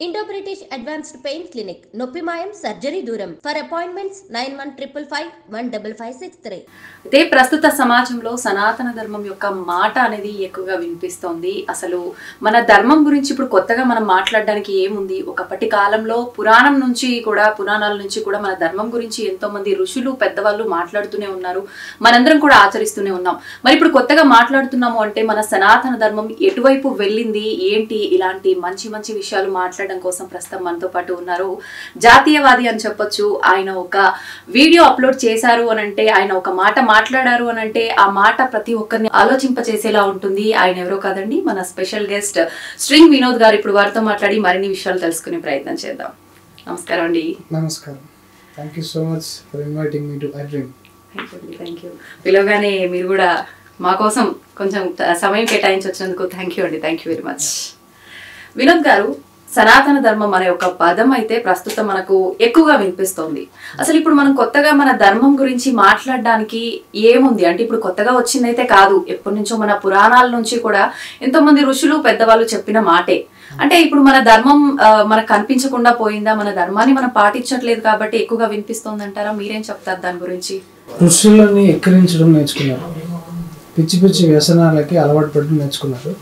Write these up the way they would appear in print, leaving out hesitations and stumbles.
Indo-British Advanced Pain Clinic, Noppimayam Surgery Duram. For appointments 9155515563. అయితే ప్రస్తుత సమాజంలో సనాతన ధర్మం యొక్క మాట అనేది ఎక్కువగా వినిపిస్తోంది. అసలు మన ధర్మం గురించి ఇప్పుడు కొత్తగా మనం మాట్లాడడానికి ఏముంది? ఒకప్పటి కాలంలో పురాణాల నుంచి కూడా మన ధర్మం గురించి ఎంతో మంది ఋషులు పెద్దవాళ్ళు మాట్లాడుతూనే ఉన్నారు. మనందరం కూడా ఆచరిస్తూనే ఉన్నాం. మరి ఇప్పుడు కొత్తగా మాట్లాడుతున్నాము అంటే మన సనాతన ధర్మం ఎటువైపు వెళ్ళింది ఏంటి? ఇలాంటి మంచి మంచి విషయాలు మాట్లాడడం కోసం ప్రస్తుతం మనతో పాటు ఉన్నారు జాతీయవాది అని చెప్పొచ్చు. ఆయన ఒక వీడియో అప్లోడ్ చేశారు అని అంటే, ఆయన ఒక మాట మాట్లాడారు అని అంటే ఆ మాట ప్రతి ఒక్కరిని ఆలోచింపచేసేలా ఉంటుంది. ఆయన ఎవరో కాదండి, మన స్పెషల్ గెస్ట్ స్ట్రింగ్ వినోద్ గారు. ఇప్పుడు వారితో మాట్లాడి మరిన్ని విషయాలు తెలుసుకునే ప్రయత్నం చేద్దాం. నమస్కారం అండి. నమస్కారం. Thank you so much for inviting me to I dream. Thank you. పిలవగానే మీరు కూడా మా కోసం కొంచెం సమయం కేటాయించి వచ్చినందుకు థ్యాంక్ యూ అండి. Thank you very much. Vinod గారు, సనాతన ధర్మం అనే ఒక పదం అయితే ప్రస్తుతం మనకు ఎక్కువగా వినిపిస్తోంది. అసలు ఇప్పుడు మనం కొత్తగా మన ధర్మం గురించి మాట్లాడడానికి ఏముంది అంటే, ఇప్పుడు కొత్తగా వచ్చిందైతే కాదు, ఎప్పటి నుంచో మన పురాణాల నుంచి కూడా ఎంతో మంది ఋషులు పెద్దవాళ్ళు చెప్పిన మాటే. అంటే ఇప్పుడు మన ధర్మం మనకు కనిపించకుండా పోయిందా? మన ధర్మాన్ని మనం పాటించట్లేదు కాబట్టి ఎక్కువగా వినిపిస్తోంది అంటారా? మీరేం చెప్తారు దాని గురించి? ఋషులని ఎక్కిరించడం నేర్చుకున్నారు, పిచ్చి పిచ్చి వ్యసనాలకి అలవాటు పడడం నేర్చుకున్నారు.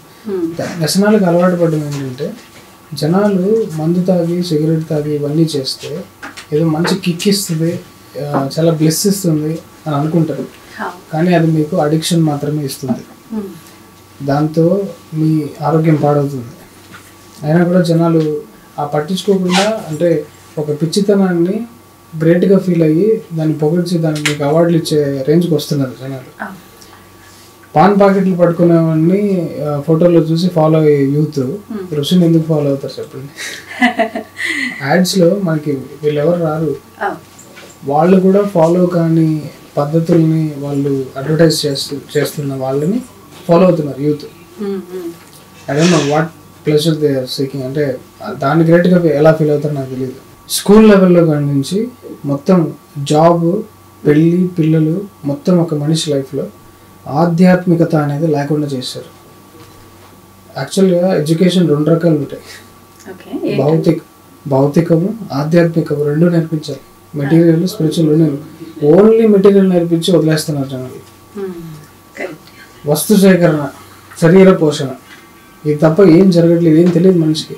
వ్యసనాలకు అలవాటు పడడం ఏంటంటే, జనాలు మందు తాగి సిగరెట్ తాగి ఇవన్నీ చేస్తే ఏదో మంచి కిక్ ఇస్తుంది, చాలా బ్లెస్ ఇస్తుంది అని అనుకుంటారు. కానీ అది మీకు అడిక్షన్ మాత్రమే ఇస్తుంది. దాంతో మీ ఆరోగ్యం పాడవుతుంది. అయినా కూడా జనాలు ఆ పట్టించుకోకుండా, అంటే ఒక పిచ్చితనాన్ని గ్రేట్గా ఫీల్ అయ్యి దాన్ని పొగిడ్చి దానికి మీకు అవార్డులు ఇచ్చే రేంజ్కి వస్తున్నారు జనాలు. పాన్ ప్యాకెట్లు పట్టుకునేవాడిని ఫోటోలో చూసి ఫాలో అయ్యే యూత్ ఋషిని ఎందుకు ఫాలో అవుతారు చెప్పండి? యాడ్స్లో మనకి వీళ్ళెవరు రారు. వాళ్ళు కూడా ఫాలో కాని పద్ధతుల్ని వాళ్ళు అడ్వర్టైజ్ చేస్తున్న వాళ్ళని ఫాలో అవుతున్నారు youth. I don't know what pleasure they are seeking. అంటే దాన్ని గ్రేట్గా ఎలా ఫీల్ అవుతారో నాకు తెలియదు. స్కూల్ లెవెల్లో కాడి నుంచి మొత్తం జాబ్, పెళ్ళి, పిల్లలు, మొత్తం ఒక మనిషి లైఫ్లో ఆధ్యాత్మికత అనేది లేకుండా చేశారు. యాక్చువల్గా ఎడ్యుకేషన్ రెండు రకాలు ఉంటాయి, భౌతికము ఆధ్యాత్మికము రెండు నేర్పించాలి. మెటీరియల్ స్పిరిచువల్ రెండు. ఓన్లీ మెటీరియల్ నేర్పించి వదిలేస్తున్నారు జనాలు. వస్తు సేకరణ, శరీర పోషణ, ఇది తప్ప ఏం జరగట్లేదు, ఏం తెలియదు మనిషికి.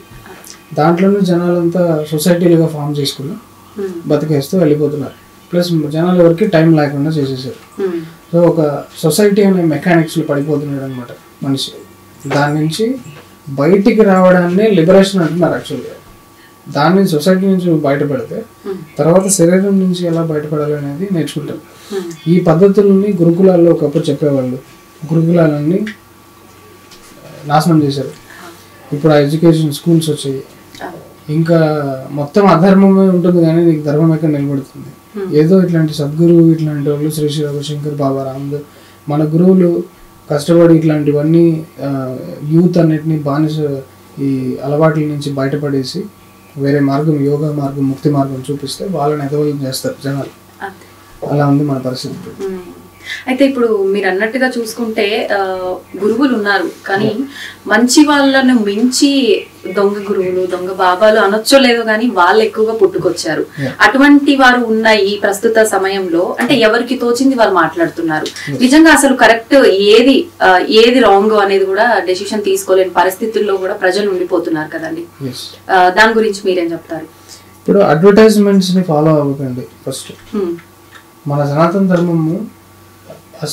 దాంట్లోనే జనాలంతా సొసైటీలుగా ఫామ్ చేసుకుని బతికేస్తూ వెళ్ళిపోతున్నారు. ప్లస్ జనాలు ఎవరికి టైం లేకుండా చేసేసారు. సో ఒక సొసైటీ అనే మెకానిక్స్లో పడిపోతున్నాడు అనమాట మనిషి. దాని నుంచి బయటికి రావడాన్ని లిబరేషన్ అంటున్నారు యాక్చువల్గా. దాని నుంచి సొసైటీ నుంచి బయటపడితే తర్వాత శరీరం నుంచి ఎలా బయటపడాలి అనేది నేర్చుకుంటారు. ఈ పద్ధతులని గురుకులాల్లో ఒకప్పుడు చెప్పేవాళ్ళు. గురుకులాలన్నీ నాశనం చేశారు. ఇప్పుడు ఆ ఎడ్యుకేషన్ స్కూల్స్ వచ్చాయి. ఇంకా మొత్తం అధర్మమే ఉంటుంది కానీ నీకు ధర్మం ఎక్కడ నిలబడుతుంది? ఏదో ఇట్లాంటి సద్గురువు, ఇట్లాంటి వాళ్ళు శ్రీ శ్రీ రవిశంకర్, బాబా రామదేవ్, మన గురువులు కష్టపడి ఇట్లాంటివన్నీ యూత్ అన్నిటినీ బానిస ఈ అలవాట్ల నుంచి బయటపడేసి వేరే మార్గం, యోగా మార్గం, ముక్తి మార్గం చూపిస్తే వాళ్ళని ఎదవలం చేస్తారు జనాలు. అలా ఉంది మన పరిస్థితి. అయితే ఇప్పుడు మీరు అన్నట్టుగా చూసుకుంటే గురువులు ఉన్నారు, కానీ మంచి వాళ్ళను మించి దొంగ గురువులు, దొంగ బాబాలు అనొచ్చో లేదో కానీ వాళ్ళు ఎక్కువగా పుట్టుకొచ్చారు. అటువంటి వారు ఉన్న ఈ ప్రస్తుత సమయంలో అంటే ఎవరికి తోచింది వాళ్ళు మాట్లాడుతున్నారు. నిజంగా అసలు కరెక్ట్ ఏది రాంగ్ అనేది కూడా డెసిషన్ తీసుకోలేని పరిస్థితుల్లో కూడా ప్రజలు ఉండిపోతున్నారు కదండి. దాని గురించి మీరేం చెప్తారు? ఇప్పుడు అడ్వర్టైజ్మెంట్స్ ని ఫాలో అవ్వకండి. ఫస్ట్ మన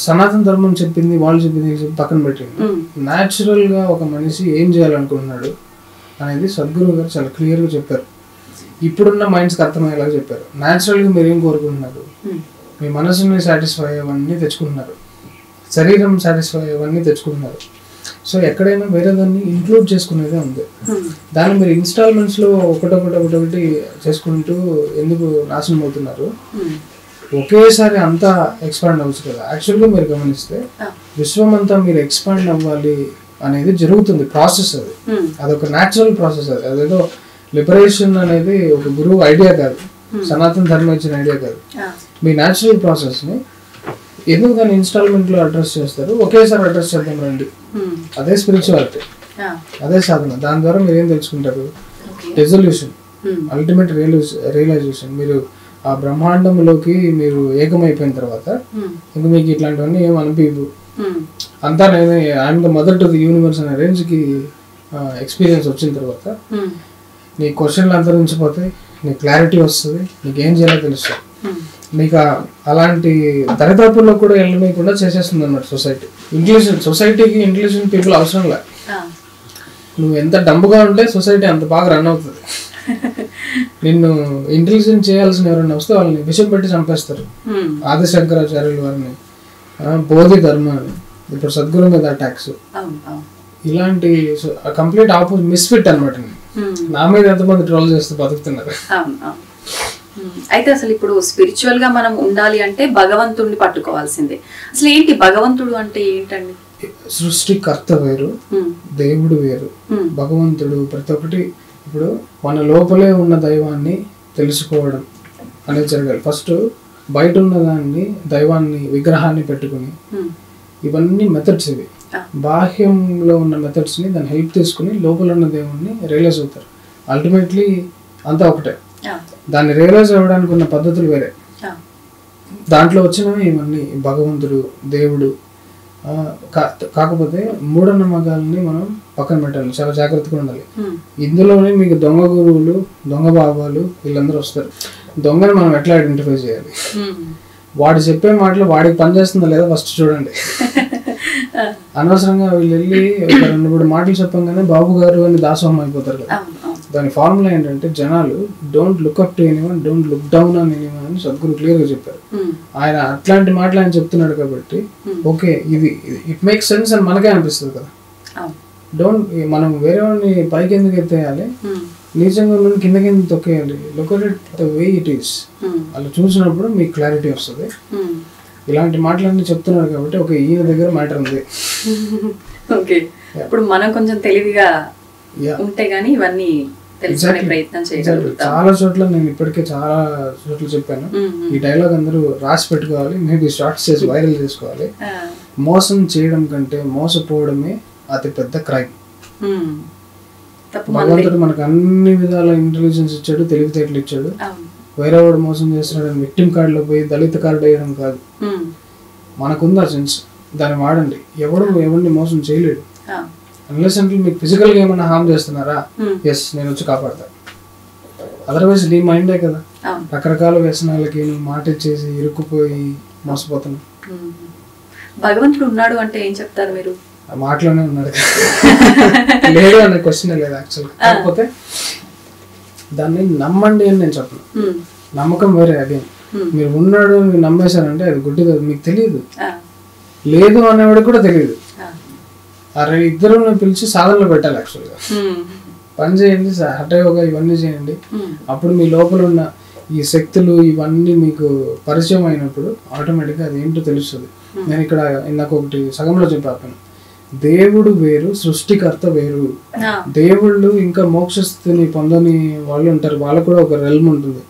సనాతన ధర్మం చెప్పింది, వాళ్ళు చెప్పింది పక్కన పెట్టింది. న్యాచురల్ గా ఒక మనిషి ఏం చేయాలనుకుంటున్నాడు అనేది సద్గురువు గారు చాలా క్లియర్ గా చెప్పారు. ఇప్పుడున్న మైండ్స్ కి అర్థమయ్యేలాగా చెప్పారు. న్యాచురల్ గా మీరు ఏం కోరుకుంటున్నారు? మీ మనసుని సాటిస్ఫై అయ్యేవన్నీ తెచ్చుకుంటున్నారు, శరీరం సాటిస్ఫై అయ్యేవన్నీ తెచ్చుకుంటున్నారు. సో ఎక్కడైనా వేరే దాన్ని ఇంక్లూడ్ చేసుకునేదే ఉంది. దాన్ని మీరు ఇన్స్టాల్మెంట్స్ లో ఒకటొకటి చేసుకుంటూ ఎందుకు నాశనం అవుతున్నారు? ఒకేసారి అంతా ఎక్స్పాండ్ అవ్వచ్చు కదా. యాక్చువల్గా మీరు గమనిస్తే విశ్వం అంతా మీరు ఎక్స్పాండ్ అవ్వాలి అనేది జరుగుతుంది ప్రాసెస్. అదొక న్యాచురల్ ప్రాసెస్. అదేదో లిబరేషన్ అనేది ఒక గురువు ఐడియా కాదు, సనాతన ధర్మం ఇచ్చిన ఐడియా కాదు. మీ న్యాచురల్ ప్రాసెస్ని ఎందుకు దాన్ని ఇన్స్టాల్మెంట్లో అడ్రస్ చేస్తారు? ఒకేసారి అడ్రస్ చేద్దాం రండి. అదే స్పిరిచువాలిటీ, అదే సాధన. దాని ద్వారా మీరు ఏం తెలుసుకుంటారు? Resolution, ultimate realisation. మీరు ఆ బ్రహ్మాండంలోకి మీరు ఏకమైపోయిన తర్వాత ఇంక మీకు ఇట్లాంటివన్నీ ఏం అనిపించదు. అంతా నేను I'm the mother to the universe అనే రేంజ్కి ఎక్స్పీరియన్స్ వచ్చిన తర్వాత నీ క్వశ్చన్లు అంతరించిపోతాయి, నీకు క్లారిటీ వస్తుంది, నీకు ఏం చేయాలో తెలుస్తుంది. నీకు అలాంటి దరిదాపుల్లో కూడా వెళ్ళకుండా చేసేస్తుంది అన్నమాట సొసైటీ. సొసైటీకి ఇంటెలిజెంట్ పీపుల్ అవసరం లే. నువ్వు ఎంత డంబుగా ఉంటే సొసైటీ అంత బాగా రన్ అవుతుంది. నిన్ను ఇంటెలిజెంట్ చేయాల్సిన ఎవరైనా వస్తే వాళ్ళని విషయం పెట్టి చంపేస్తారు. ఆదిశంకరాచార్యుల వారిని, బోధి ధర్మ అని, ఇప్పుడు సద్గురు మీద అటాక్స్, ఇలాంటి కంప్లీట్ ఆపోజిట్ మిస్ఫిట్ అనమాట. నా మీద ఎంతమంది ట్రోల్ చేస్తూ బతుకుతున్నారు. అయితే అసలు ఇప్పుడు స్పిరిచువల్ గా మనం ఉండాలి అంటే భగవంతుడిని పట్టుకోవాల్సిందే. అసలు ఏంటి భగవంతుడు అంటే ఏంటండి? సృష్టికర్త వేరు, దేవుడు వేరు. భగవంతుడు ప్రతి ఒక్కటి ఇప్పుడు మన లోపలే ఉన్న దైవాన్ని తెలుసుకోవడం అనేది జరగాలి. ఫస్ట్ బయట ఉన్న దాన్ని, దైవాన్ని, విగ్రహాన్ని పెట్టుకుని, ఇవన్నీ మెథడ్స్. ఇవి బాహ్యంలో ఉన్న మెథడ్స్ ని దాన్ని హెల్ప్ తీసుకుని లోపల ఉన్న దేవుణ్ణి రియలైజ్ అవుతారు. అల్టిమేట్లీ అంతా ఒకటే. దాన్ని రియలైజ్ అవ్వడానికి ఉన్న పద్ధతులు వేరే. దాంట్లో వచ్చినవి ఇవన్నీ భగవంతుడు, దేవుడు. కాకపోతే మూఢనమ్మకాలని మనం పక్కన పెట్టాలి, చాలా జాగ్రత్తగా ఉండాలి. ఇందులోనే మీకు దొంగ గురువులు, దొంగ బాబాలు వీళ్ళందరూ వస్తారు. దొంగని మనం ఎట్లా ఐడెంటిఫై చేయాలి? వాడు చెప్పే మాటలు వాడికి పనిచేస్తుందా లేదా ఫస్ట్ చూడండి. అనవసరంగా వీళ్ళు వెళ్ళి ఒక 2-3 మాటలు చెప్పంగానే బాబు గారు అని దాసోహం అయిపోతారు కదా. దాని ఫార్ములా ఏంటంటే జనాలు don't look up to anyone, don't look down on anyone అని సద్గురు క్లియర్ గా చెప్పారు. ఆయన అట్లాంటి మాటలు ఆయన చెప్తున్నాడు కాబట్టి ఓకే ఇది ఇట్ మేక్స్ సెన్స్ అని మనకే అనిపిస్తుంది కదా. డోంట్ మనం వేరే వాడిని పైకి ఎందుకు ఎత్తేయాలి, నిజంగా మనం కింద తొక్కేయాలి. Look at it the way it is. అలా చూసినప్పుడు మీకు క్లారిటీ వస్తుంది. ఇలాంటి మాటలన్నీ చెప్తున్నారు కాబట్టి ఓకే ఈయన దగ్గర మ్యాటర్ ఉంది. ఓకే, ఇప్పుడు మనం కొంచెం తెలివిగా ఉంటే గానీ ఇవన్నీ తెలుసుకునే ప్రయత్నం చేయగలుగుతాం. చాలా చోట్ల నేను ఇప్పటికే చాలా చోట్ల చెప్పాను. ఈ డైలాగ్ అందరూ రాసి పెట్టుకోవాలి, మేబీ షార్ట్స్ చేసి వైరల్ చేసుకోవాలి. మోసం చేయడం కంటే మోసపోవడమే అతి పెద్ద క్రైమ్. భగవంతుడు మనకు అన్ని విధాల ఇంటెలిజెన్స్ ఇచ్చాడు, తెలివితేటలు ఇచ్చాడు. వేరే వాడు మోసం చేస్తున్నాడు విక్టిమ్ కార్డులో పోయి దళిత కార్డు వేయడం కాదు. మనకుంది ఆ సెన్స్, దాన్ని వాడండి. ఎవరిని మోసం చేయలేడు. అన్లెస్ అంటే మీకు ఫిజికల్ గా ఏమైనా హార్మ్ చేస్తున్నారా, ఎస్ నేను వచ్చి కాపాడతా. అదర్వైజ్ నీ మైండే కదా రకరకాల వ్యసనాలకి నువ్వు మాట ఇచ్చేసి ఇరుక్కుపోయి మోసపోతున్నావు. భగవంతుడు ఉన్నాడు అంటే ఏం చెప్తారు మీరు? మాటలోనే ఉన్నాడు లేదు అనే క్వశ్చన్ లేదు యాక్చువల్గా. కాకపోతే దాన్ని నమ్మండి అని నేను చెప్పను. నమ్మకం వేరే. అగైన్ మీరు ఉన్నాడు మీరు నమ్మేశారంటే అది గుడ్డి కాదు, మీకు తెలియదు. లేదు అనేవాడికి కూడా తెలియదు. అరే ఇద్దరు పిలిచి సాధనలో పెట్టాలి. యాక్చువల్గా పని చేయండి, హఠయోగా ఇవన్నీ చేయండి. అప్పుడు మీ లోపల ఉన్న ఈ శక్తులు ఇవన్నీ మీకు పరిచయం అయినప్పుడు ఆటోమేటిక్గా అది ఏంటో తెలుస్తుంది. నేను ఇక్కడ ఇందాక ఒకటి సగంలో చెప్పాను, దేవుడు వేరు, సృష్టికర్త వేరు. దేవుళ్ళు ఇంకా మోక్షస్థితిని పొందని వాళ్ళు ఉంటారు, వాళ్ళకు కూడా ఒక రెల్మ్ ఉంటుంది.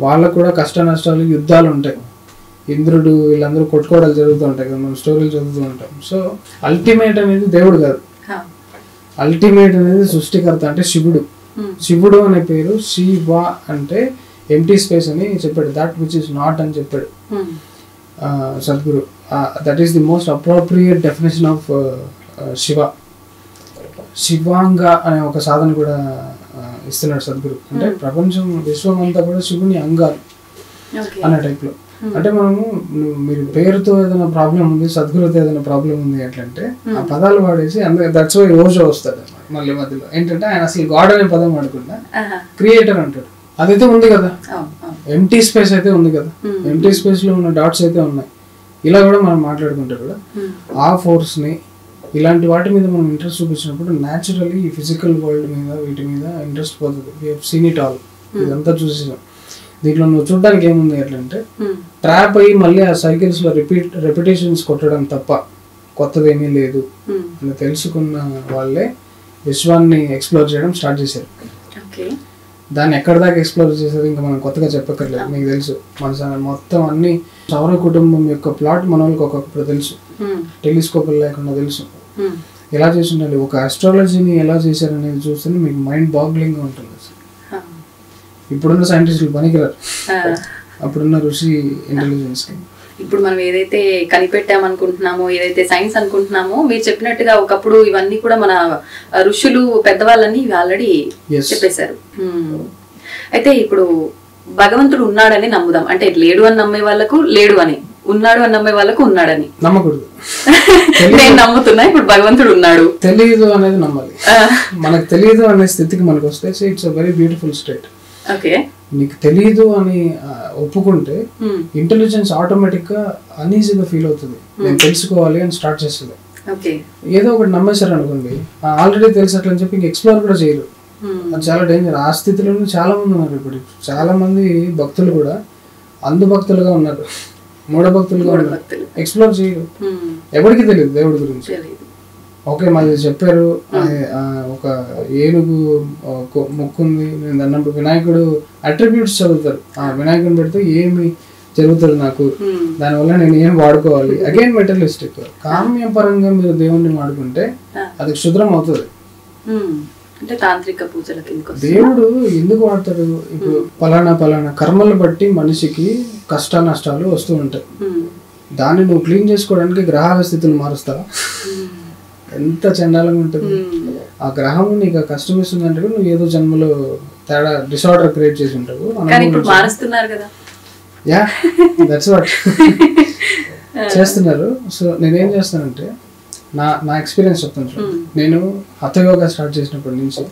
వాళ్ళకు కూడా కష్ట నష్టాలు, యుద్ధాలు ఉంటాయి. ఇంద్రుడు వీళ్ళందరూ కొట్టుకోవడాలు జరుగుతూ ఉంటాయి కదా, మనం స్టోరీలు చదువుతూ ఉంటాం. సో అల్టిమేట్ అనేది దేవుడు కాదు, అల్టిమేట్ అనేది సృష్టికర్త అంటే శివుడు. శివుడు అనే పేరు శివ అంటే ఎంటీ స్పేస్ అని చెప్పాడు, దట్ విచ్ ఇస్ నాట్ అని చెప్పాడు Sadhguru. That is the most appropriate definition of Shiva. Shivanga అనే ఒక సాధన కూడా ఇస్తున్నాడు సద్గురు. అంటే ప్రపంచం విశ్వం అంతా కూడా శివుని అంగాలు అనే టైప్ లో. అంటే మనము మీరు పేరుతో ఏదైనా ప్రాబ్లం ఉంది, సద్గురుతో ఏదైనా ప్రాబ్లం ఉంది అంటే ఆ పదాలు వాడేసి దట్స్ వై ఓజో వస్తాడు అన్నమాట. మళ్ళీ మధ్యలో ఏంటంటే ఆయన అసలు గాడ్ అనే పదం వాడకుండా క్రియేటర్ అంటాడు. అదైతే ఉంది కదా, ఎంటీ స్పేస్ అయితే ఉంది కదా, ఎంటీ స్పేస్ లో ఉన్న డాట్స్ అయితే ఉన్నాయి. ఇలా కూడా మనం మాట్లాడుకుంటే కూడా ఆ ఫోర్స్ ని ఇలాంటి వాటి మీద మనం ఇంట్రెస్ట్ చూపించినప్పుడు న్యాచురల్లీ ఈ ఫిజికల్ వరల్డ్ మీద వీటి మీద ఇంట్రెస్ట్ పోతుంది. We have seen it all, ఇదంతా చూసేసాం. దీంట్లో నువ్వు చూడడానికి ఏముంది ఎట్లంటే ట్రాప్ అయ్యి మళ్ళీ ఆ సైకిల్స్ లో రెపిటేషన్స్ కొట్టడం తప్ప కొత్తది ఏమీ లేదు అని తెలుసుకున్న వాళ్ళే విశ్వాన్ని ఎక్స్ప్లోర్ చేయడం స్టార్ట్ చేశారు. దాన్ని ఎక్కడ దాకా ఎక్స్ప్లోర్ చేసేది ఇంకా మనం కొత్తగా చెప్పక్కర్లేదు. మీకు తెలుసు మన మొత్తం అన్ని సౌర కుటుంబం యొక్క ప్లాట్ మన వాళ్ళకి ఒక్కొక్కప్పుడు తెలుసు, టెలిస్కోప్ లేకుండా తెలుసు. ఎలా చేసి ఉండాలి, ఒక ఆస్ట్రాలజీని ఎలా చేశారనేది చూస్తే మీకు మైండ్ బాగ్లింగ్ గా ఉంటుంది. ఇప్పుడున్న సైంటిస్టులు పనికిరారు, అప్పుడున్న ఋషి ఇంటెలిజెన్స్ కి. ఇప్పుడు మనం ఏదైతే కనిపెట్టామనుకుంటున్నామో, ఏదైతే సైన్స్ అనుకుంటున్నామో, మీరు చెప్పినట్టుగా ఒకప్పుడు ఇవన్నీ కూడా మన ఋషులు పెద్దవాళ్ళని ఆల్రెడీ చెప్పేశారు. అయితే ఇప్పుడు భగవంతుడు ఉన్నాడని నమ్ముదాం, అంటే లేడు అని నమ్మే వాళ్ళకు లేడు అని, ఉన్నాడు అని నమ్మే వాళ్ళకు ఉన్నాడని. నమ్మకూడదు. నేను నమ్ముతున్నా ఇప్పుడు భగవంతుడు ఉన్నాడు. తెలియదు అనేది నమ్మాలి. మనకు తెలియదు అనే స్థితికి మనకు వస్తే it's a very beautiful state. Okay, నీకు తెలియదు అని ఒప్పుకుంటే ఇంటెలిజెన్స్ ఆటోమేటిక్ గా అనీజీగా ఫీల్ అవుతుంది. నేను తెలుసుకోవాలి అని స్టార్ట్ చేస్తుంది. ఏదో ఒకటి నమ్మేశారు అనుకోండి, ఆల్రెడీ తెలిసినట్లని చెప్పి ఇంక ఎక్స్ప్లోర్ కూడా చేయరు. అది చాలా డేంజర్. ఆ స్థితిలో చాలా మంది ఉన్నారు. ఇప్పుడు చాలా మంది భక్తులు కూడా అంధభక్తులుగా ఉన్నారు, మూఢభక్తులుగా ఉన్నారు. ఎక్స్ప్లోర్ చేయరు, ఎవరికి తెలియదు దేవుడి గురించి. ఓకే, మాది చెప్పారు ఒక ఏనుగు మొక్కుంది, నేను అన్నప్పుడు వినాయకుడు అట్రిబ్యూట్స్ చదువుతారు. ఆ వినాయకుడిని పెడితే ఏమి జరుగుతుంది నాకు, దానివల్ల నేను ఏం వాడుకోవాలి. Again materialistic. కామ్య పరంగా మీరు దేవుణ్ణి వాడుకుంటే అది క్షుద్రం అవుతుంది. దేవుడు ఎందుకు వాడతాడు? ఇప్పుడు పలానా కర్మలు బట్టి మనిషికి కష్ట నష్టాలు వస్తూ ఉంటాయి. దాన్ని నువ్వు క్లీన్ చేసుకోవడానికి గ్రహాల స్థితులు మారుస్తావా? ఎంత చండాలంగా ఉంటుంది. ఆ గ్రహం నీకు ఆ కష్టం ఇస్తుంది అంటే నువ్వు ఏదో జన్మలో తేడా డిసార్డర్ క్రియేట్ చేసి ఉంటావు. యా, దట్స్ వాట్ చేస్తున్నారు. సో నేనేం చేస్తానంటే నా ఎక్స్పీరియన్స్ చెప్తాను. నేను హఠయోగా స్టార్ట్ చేసినప్పటి నుంచి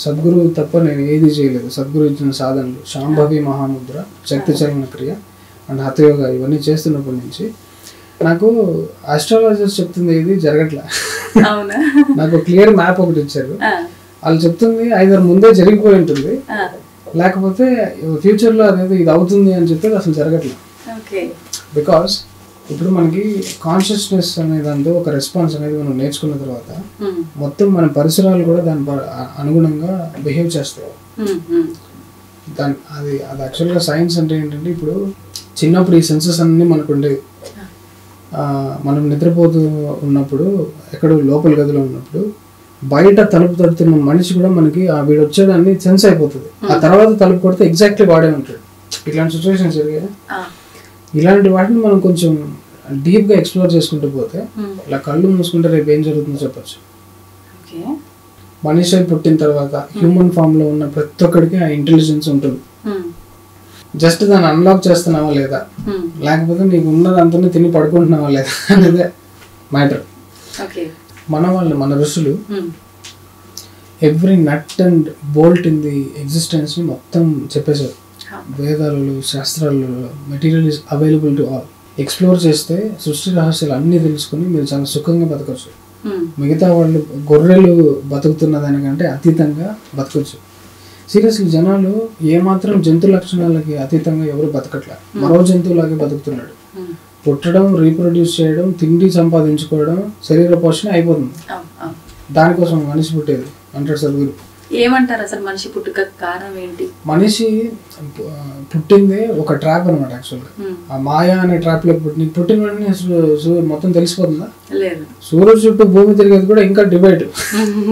సద్గురు తప్ప నేను ఏది చేయలేదు. సద్గురు ఇచ్చిన సాధనలు శాంభవి మహాముద్ర, శక్తి చలన క్రియ అండ్ హఠయోగా ఇవన్నీ చేస్తున్నప్పటి నుంచి నాకు ఆస్ట్రాలజర్స్ చెప్తుంది ఇది జరగట్లా. నాకు క్లియర్ మ్యాప్ ఒకటి ఇచ్చారు. వాళ్ళు చెప్తుంది ఐదర్ ముందే జరిగిపోయి ఉంటుంది, లేకపోతే ఫ్యూచర్ లో అనేది ఇది అవుతుంది అని చెప్పేది అసలు జరగట్లా. బికాస్ ఇప్పుడు మనకి కాన్షియస్నెస్ అనేది ఒక రెస్పాన్స్ అనేది మనం నేర్చుకున్న తర్వాత మొత్తం మన పరిసరాలు కూడా దాని అనుగుణంగా బిహేవ్ చేస్తాయి. అది యాక్చువల్గా సైన్స్ అంటే ఏంటంటే, ఇప్పుడు చిన్నప్పుడు ఈ సెన్సెస్ అన్నీ మనకు ఉండేవి. మనం నిద్రపోతూ ఉన్నప్పుడు ఎక్కడో లోపల గదిలో ఉన్నప్పుడు బయట తలుపు తడుతున్న మనిషి కూడా మనకి వీడు వచ్చేదాన్ని సెన్స్ అయిపోతుంది. ఆ తర్వాత తలుపు కొడితే ఎగ్జాక్ట్లీ వాడే ఉంటాడు. ఇట్లాంటి సిచ్యువేషన్స్ జరిగాయి. ఇలాంటి వాటిని మనం కొంచెం డీప్గా ఎక్స్ప్లోర్ చేసుకుంటూ పోతే ఇలా కళ్ళు మూసుకుంటే రేపు ఏం జరుగుతుందో చెప్పచ్చు. మనిషి పుట్టిన తర్వాత హ్యూమన్ ఫామ్ లో ఉన్న ప్రతి ఒక్కడికి ఆ ఇంటెలిజెన్స్ ఉంటుంది. జస్ట్ దాన్ని అన్లాక్ చేస్తున్నావా లేదా, లేకపోతే నీకు ఉన్నదంతా తిని పడుకుంటున్నావా లేదా అనేదే మ్యాటర్. మన ఋషులు every nut and bolt in the existence ని మొత్తం చెప్పేశారు. వేదాలలో, శాస్త్రాలలో material is available to all. Explore చేస్తే సృష్టి రహస్యాలు అన్నీ తెలుసుకుని మీరు చాలా సుఖంగా బతకచ్చు. మిగతా వాళ్ళు గొర్రెలు బతుకుతున్న దానికంటే అతీతంగా బతకచ్చు. సీరియస్లీ జనాలు ఏమాత్రం జంతు లక్షణాలకి అతీతంగా ఎవరు బతకట్లే. మరో జంతువులాగే బతుకుతున్నాడు. పుట్టడం, రీప్రొడ్యూస్ చేయడం, తిండి సంపాదించుకోవడం, శరీర పోషణ అయిపోతుంది. దానికోసం మనిషి పుట్టేది అంటాడు సద్గురు. ఏమంటారు అసలు మనిషి పుట్టుక కారణం ఏంటి? మనిషి పుట్టిందే ఒక ట్రాప్ అనమాట. యాక్చువల్గా ఆ మాయా అనే ట్రాప్ లో పుట్టిన వెంటనే మొత్తం తెలిసిపోతుందా? సూర్యుడు చుట్టూ భూమి తిరిగేది కూడా ఇంకా డిబేట్